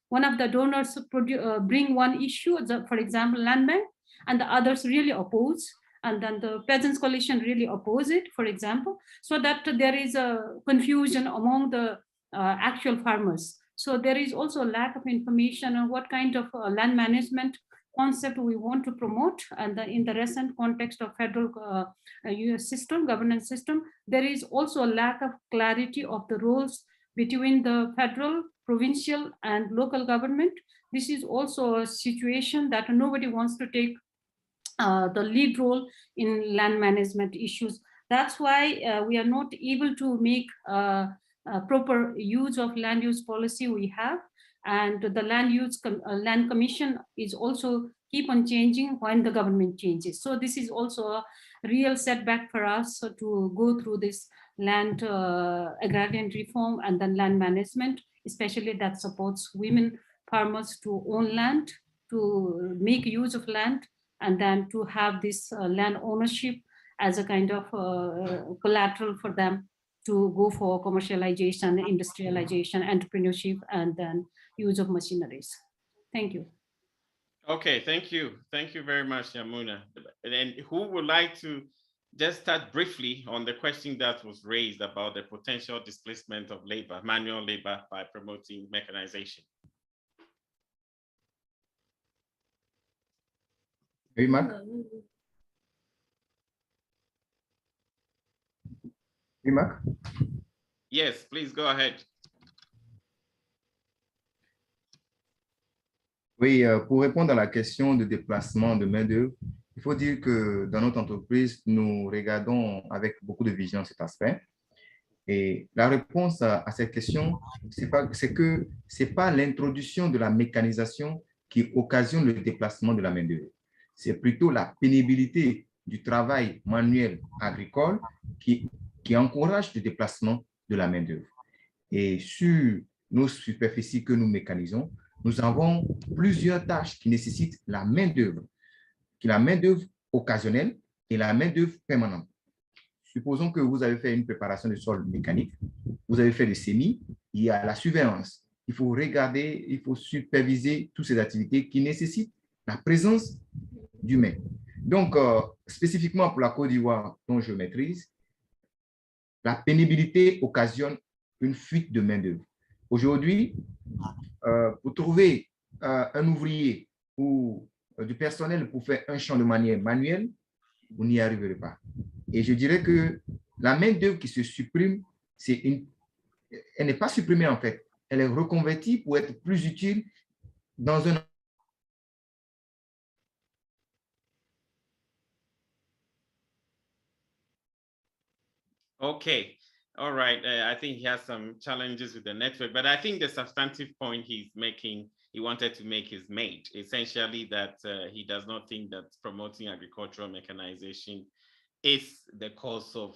one of the donors bring one issue, for example, land bank, and the others really oppose. And then the Peasants Coalition really oppose it, for example, so that there is a confusion among the actual farmers. So there is also a lack of information on what kind of land management concept we want to promote. And in the recent context of federal US system, governance system, there is also a lack of clarity of the roles between the federal, provincial, and local government. This is also a situation that nobody wants to take the lead role in land management issues. That's why we are not able to make proper use of land use policy we have. And the land commission is also keep on changing when the government changes. So this is also a real setback for us to go through this land agrarian reform and then land management, especially that supports women farmers to own land, to make use of land, and then to have this land ownership as a kind of collateral for them to go for commercialization, industrialization, entrepreneurship, and then use of machineries. Thank you. Okay, thank you. Thank you very much, Yamuna. And who would like to just start briefly on the question that was raised about the potential displacement of labor, manual labor, by promoting mechanization? Oui, Marc? Oui, Marc? Yes, please go ahead. Oui, pour répondre à la question de déplacement de main-d'œuvre, il faut dire que dans notre entreprise, nous regardons avec beaucoup de vigilance cet aspect. Et la réponse à cette question, c'est que ce n'est pas l'introduction de la mécanisation qui occasionne le déplacement de la main-d'œuvre. C'est plutôt la pénibilité du travail manuel agricole qui encourage le déplacement de la main-d'œuvre. Et sur nos superficies que nous mécanisons, nous avons plusieurs tâches qui nécessitent la main-d'œuvre, occasionnelle et la main-d'œuvre permanente. Supposons que vous avez fait une préparation de sol mécanique, vous avez fait des semis, il y a la surveillance. Il faut regarder, il faut superviser toutes ces activités qui nécessitent la présence d'humains. Donc, spécifiquement pour la Côte d'Ivoire, dont je maîtrise, la pénibilité occasionne une fuite de main-d'œuvre. Aujourd'hui, pour trouver un ouvrier ou du personnel pour faire un champ de manière manuelle, vous n'y arriverez pas. Et je dirais que la main-d'œuvre qui se supprime, elle n'est pas supprimée en fait. Elle est reconvertie pour être plus utile dans un. Okay. All right. I think he has some challenges with the network, but I think the substantive point he's making, he wanted to make is made, essentially that he does not think that promoting agricultural mechanization is the cause of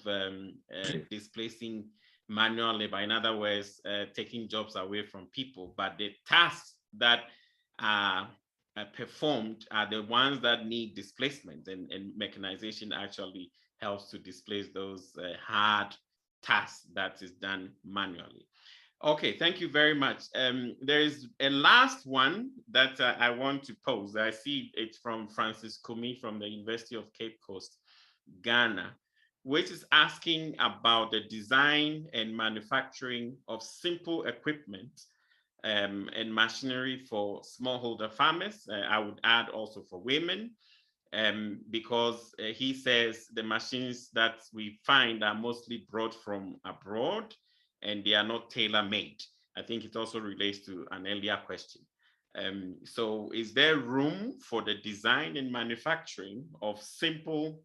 displacing manual labor, in other words, taking jobs away from people, but the tasks that are performed are the ones that need displacement, and mechanization actually helps to displace those hard tasks that is done manually. Okay, thank you very much. There is a last one that I want to pose. I see it's from Francis Kumi from the University of Cape Coast, Ghana, which is asking about the design and manufacturing of simple equipment and machinery for smallholder farmers. I would add also for women, because he says the machines that we find are mostly brought from abroad and they are not tailor-made. I think it also relates to an earlier question. So is there room for the design and manufacturing of simple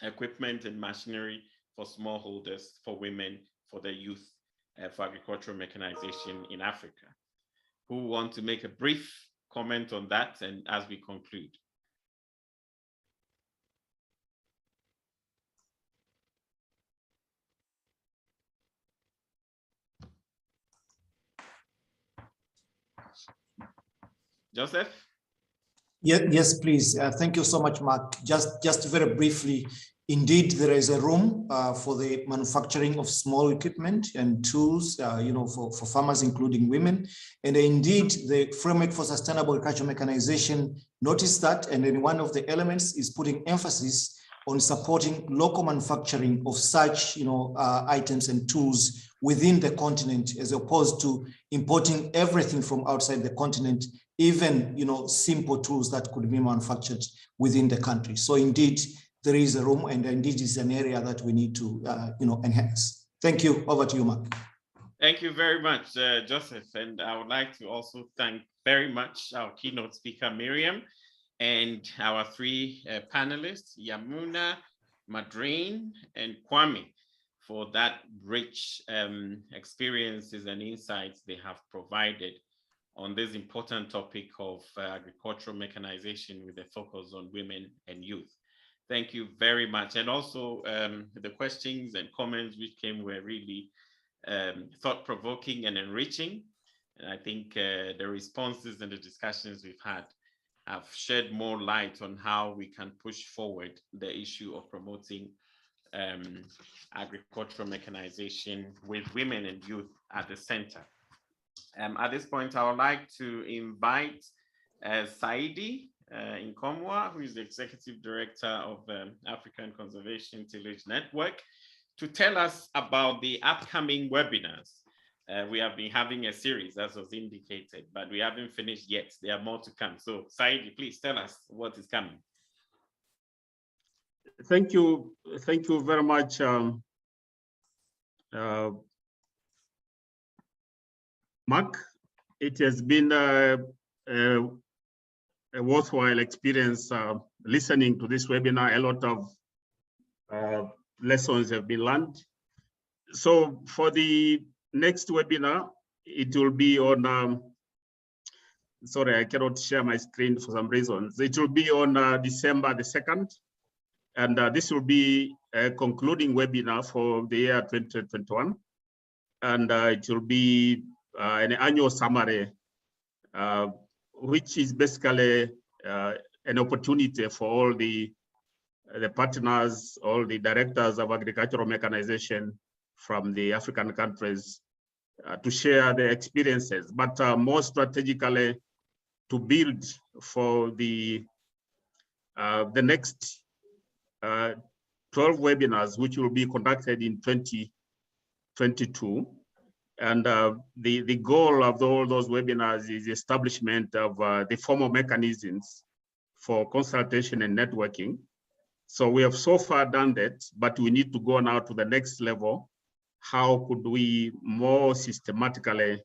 equipment and machinery for smallholders, for women, for the youth, for agricultural mechanization in Africa? Who want to make a brief comment on that, and as we conclude? Joseph? Yes, please. Thank you so much, Mark. Just very briefly, indeed, there is a room for the manufacturing of small equipment and tools, for farmers, including women. And indeed, the Framework for Sustainable Agricultural Mechanization noticed that, and then one of the elements is putting emphasis on supporting local manufacturing of such, items and tools within the continent, as opposed to importing everything from outside the continent, even, simple tools that could be manufactured within the country. So indeed, there is a room, and indeed is an area that we need to, enhance. Thank you. Over to you, Mark. Thank you very much, Joseph. And I would like to also thank very much our keynote speaker, Miriam, and our three panelists, Yamuna, Madreen, and Kwame, for that rich experiences and insights they have provided on this important topic of agricultural mechanization with a focus on women and youth. Thank you very much. And also the questions and comments which came were really thought-provoking and enriching. And I think the responses and the discussions we've had have shed more light on how we can push forward the issue of promoting agricultural mechanization with women and youth at the center. At this point, I would like to invite Saidi Nkomwa, who is the Executive Director of the African Conservation Tillage Network, to tell us about the upcoming webinars. We have been having a series, as was indicated, but we haven't finished yet. There are more to come. So Saidi, please tell us what is coming. Thank you very much, Mark. It has been a worthwhile experience listening to this webinar. A lot of lessons have been learned. So for the next webinar, it will be on, sorry, I cannot share my screen for some reasons. It will be on December the 2nd. And this will be a concluding webinar for the year 2021. And it will be an annual summary, which is basically an opportunity for all the partners, all the directors of agricultural mechanization from the African countries to share their experiences, but more strategically to build for the next 12 webinars, which will be conducted in 2022. And the goal of all those webinars is the establishment of the formal mechanisms for consultation and networking. So we have so far done that, but we need to go now to the next level. How could we more systematically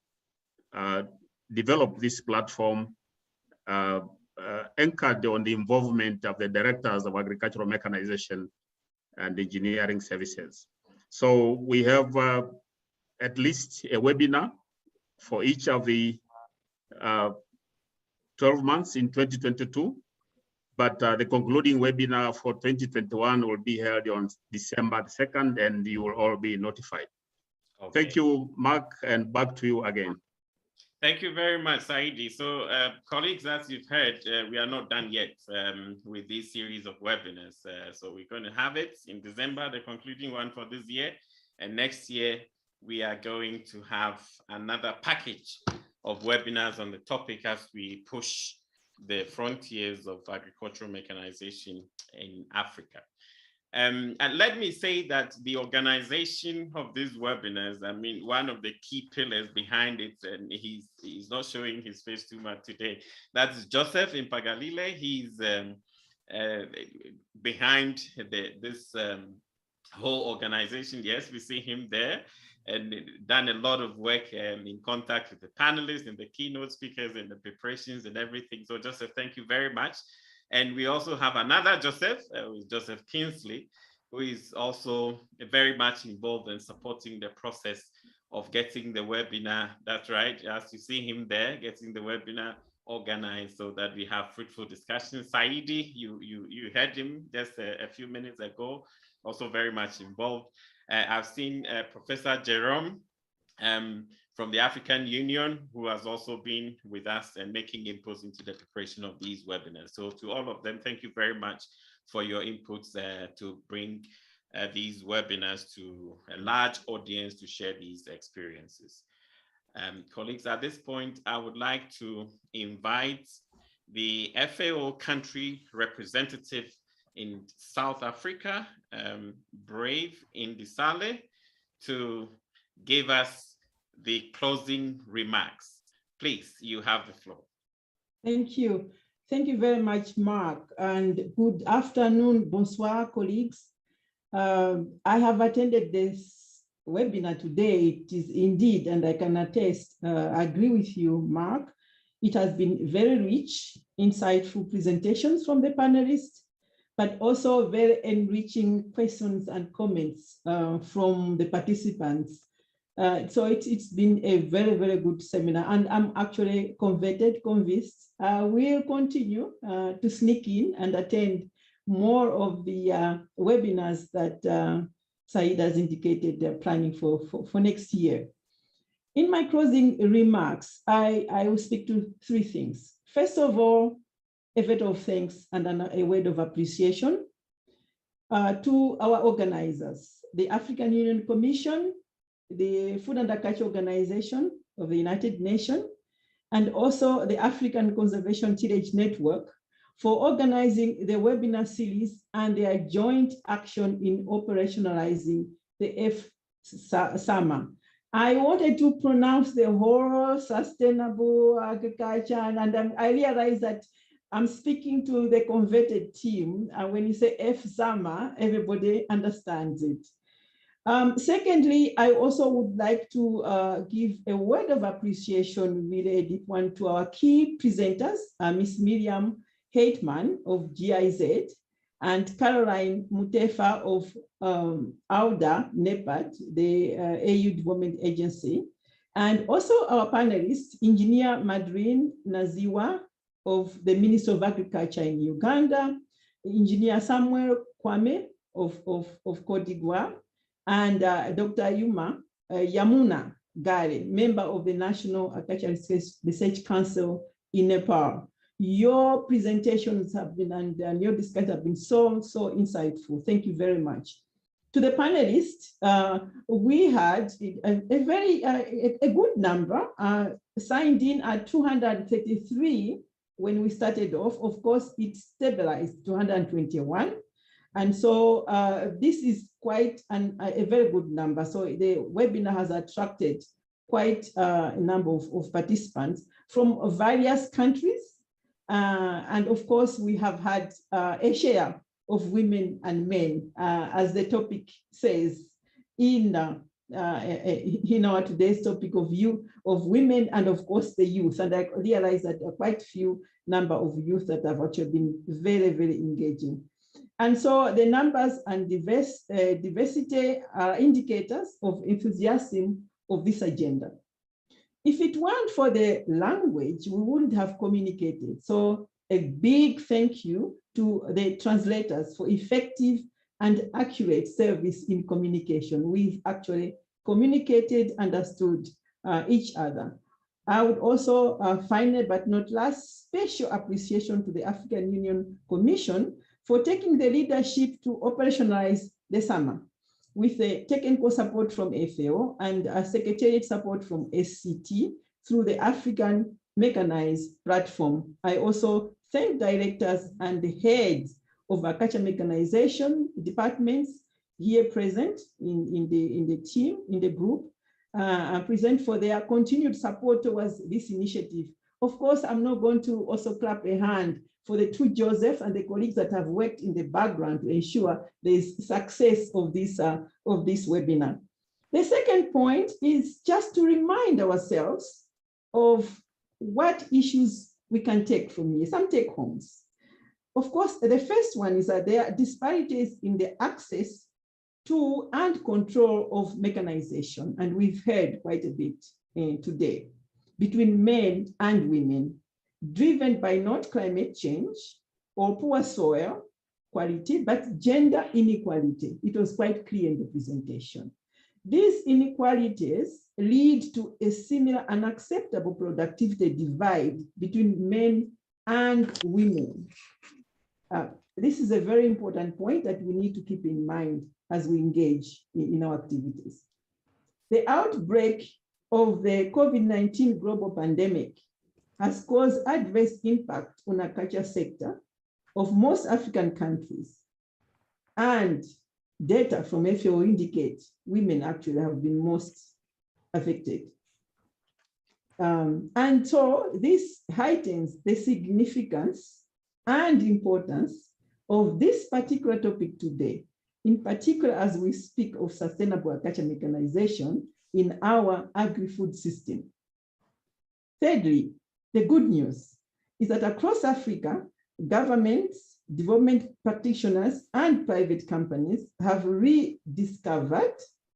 develop this platform anchored on the involvement of the directors of agricultural mechanization and engineering services? So we have at least a webinar for each of the 12 months in 2022, but the concluding webinar for 2021 will be held on December 2nd, and you will all be notified. Okay. Thank you, Mark, and back to you again. Thank you very much, Saidi. So, colleagues, as you've heard, we are not done yet with this series of webinars. So we're going to have it in December, the concluding one for this year. And next year, we are going to have another package of webinars on the topic as we push the frontiers of agricultural mechanization in Africa. And let me say that the organization of these webinars, I mean, one of the key pillars behind it, and he's not showing his face too much today, that's Joseph Impagalile. He's behind this whole organization. Yes, we see him there and done a lot of work in contact with the panelists and the keynote speakers and the preparations and everything. So Joseph, thank you very much. And we also have another Joseph, who is Joseph Kingsley, who is also very much involved in supporting the process of getting the webinar. That's right, as you see him there, getting the webinar organized so that we have fruitful discussions. Saidi, you heard him just a few minutes ago, also very much involved. I've seen Professor Jerome from the African Union, who has also been with us and making inputs into the preparation of these webinars. So to all of them, thank you very much for your inputs to bring these webinars to a large audience to share these experiences. Colleagues, at this point, I would like to invite the FAO country representative in South Africa, Brave Indisale, to give us the closing remarks. Please, you have the floor. Thank you. Thank you very much, Mark, and good afternoon, bonsoir, colleagues. I have attended this webinar today. It is indeed, and I can attest, agree with you, Mark. It has been very rich, insightful presentations from the panelists, but also very enriching questions and comments from the participants. So it's been a very, very good seminar, and I'm actually convinced I will continue to sneak in and attend more of the webinars that Said has indicated they're planning for next year. In my closing remarks, I will speak to three things. First of all, a vote of thanks and a word of appreciation to our organizers, the African Union Commission, the Food and Agriculture Organization of the United Nations, and also the African Conservation Tillage Network for organizing the webinar series and their joint action in operationalizing the FSAMA. I wanted to pronounce the whole sustainable agriculture, and I realized that I'm speaking to the converted team. And when you say FSAMA, everybody understands it. Secondly, I also would like to give a word of appreciation, really a deep one, to our key presenters, Ms. Miriam Heitman of GIZ and Caroline Mutefa of AUDA, NEPAD, the AU Development Agency, and also our panelists, Engineer Madrine Naziwa of the Ministry of Agriculture in Uganda, Engineer Samuel Kwame of Cote d'Ivoire, and Dr. Yamuna Gare, member of the National Agricultural Research Council in Nepal. Your presentations have been, and your discussions have been so insightful. Thank you very much. To the panelists, we had a good number, signed in at 233 when we started off. Of course, it stabilized 221. And so this is quite a very good number. So the webinar has attracted quite a number of participants from various countries. And of course, we have had a share of women and men, as the topic says, in our today's topic of women and of course the youth. And I realize that there are quite few number of youth that have actually been very, very engaging. And so the numbers and diversity are indicators of enthusiasm of this agenda. If it weren't for the language, we wouldn't have communicated. So a big thank you to the translators for effective and accurate service in communication. We've actually communicated, understood each other. I would also, finally but not last, special appreciation to the African Union Commission for taking the leadership to operationalize the summer with the technical support from FAO and secretariat support from SCT through the African Mechanized platform. I also thank directors and the heads of agriculture mechanization departments here present in the team, in the group, present for their continued support towards this initiative. Of course, I'm not going to also clap a hand for the two Joseph and the colleagues that have worked in the background to ensure there's success of this webinar. The second point is just to remind ourselves of what issues we can take from here, some take homes. Of course, the first one is that there are disparities in the access to and control of mechanization, and we've heard quite a bit today, between men and women, driven by not climate change or poor soil quality, but gender inequality. It was quite clear in the presentation. These inequalities lead to a similar unacceptable productivity divide between men and women. This is a very important point that we need to keep in mind as we engage in our activities. The outbreak of the COVID-19 global pandemic has caused adverse impact on the agriculture sector of most African countries. And data from FAO indicate women actually have been most affected. And so this heightens the significance and importance of this particular topic today, in particular as we speak of sustainable agriculture mechanization in our agri-food system. Thirdly, the good news is that across Africa, governments, development practitioners, and private companies have rediscovered,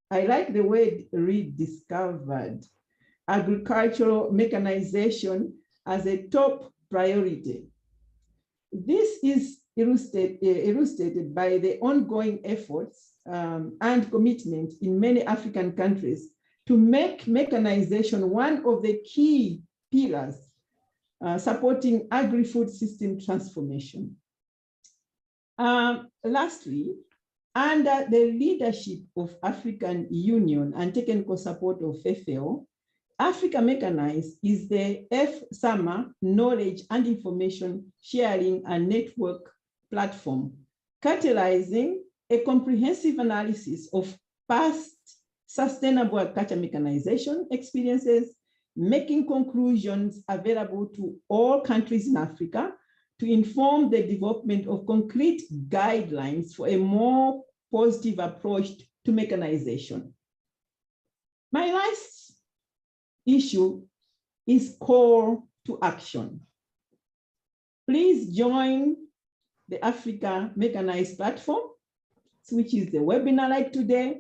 I like the word rediscovered, agricultural mechanization as a top priority. This is illustrated by the ongoing efforts and commitment in many African countries to make mechanization one of the key pillars supporting agri-food system transformation. Lastly, under the leadership of African Union and technical support of FAO, Africa Mechanized is the FSAMA knowledge and information sharing and network platform, catalyzing a comprehensive analysis of past sustainable agriculture mechanization experiences, making conclusions available to all countries in Africa to inform the development of concrete guidelines for a more positive approach to mechanization. My last issue is call to action. Please join the Africa Mechanized platform, which is the webinar like today,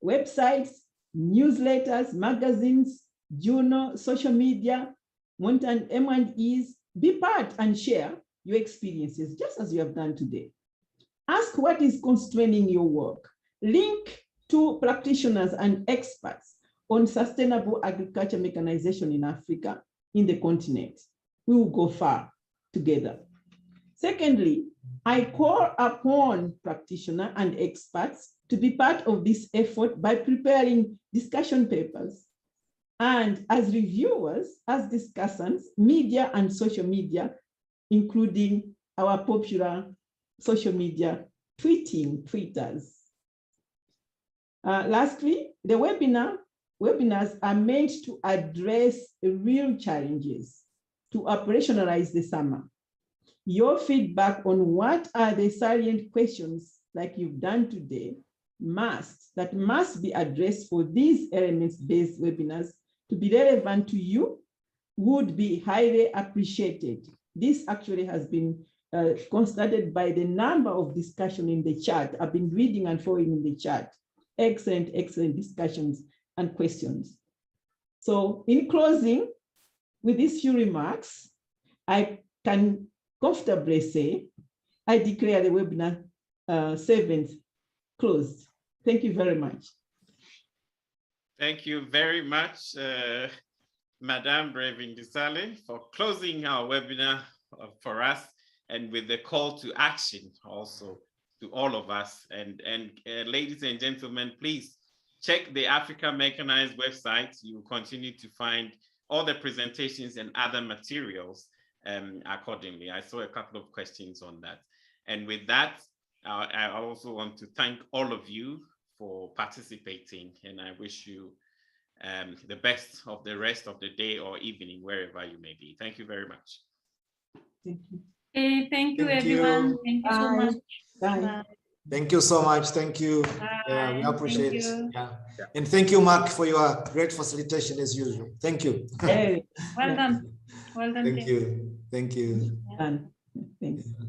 websites, newsletters, magazines, journal, social media, M&Es. Be part and share your experiences, just as you have done today. Ask what is constraining your work. Link to practitioners and experts on sustainable agriculture mechanization in Africa, in the continent. We will go far together. Secondly, I call upon practitioners and experts to be part of this effort by preparing discussion papers. And as reviewers, as discussants, media and social media, including our popular social media tweeters. Lastly, the webinars are meant to address real challenges to operationalize the summer. Your feedback on what are the salient questions like you've done today that must be addressed for these elements-based webinars to be relevant to you would be highly appreciated. This actually has been constated by the number of discussion in the chat. I've been reading and following in the chat. Excellent, excellent discussions and questions. So in closing, with these few remarks, I can comfortably say, I declare the webinar 7th closed. Thank you very much. Thank you very much, Madame Brevin-Disale, for closing our webinar for us, and with the call to action also to all of us. And ladies and gentlemen, please check the Africa Mechanized website. You will continue to find all the presentations and other materials accordingly. I saw a couple of questions on that. And with that, I also want to thank all of you for participating, and I wish you the best of the rest of the day or evening, wherever you may be. Thank you very much. Thank you. Okay, thank you, Thank everyone. you. Thank you so Bye. much. Bye. Bye. Thank you so much. Thank you. Yeah, we Bye. appreciate Thank you. it. Yeah. And thank you, Mark, for your great facilitation as usual. Thank you. Hey, Well done. Well done. Thank you. Thank you. done. Thanks.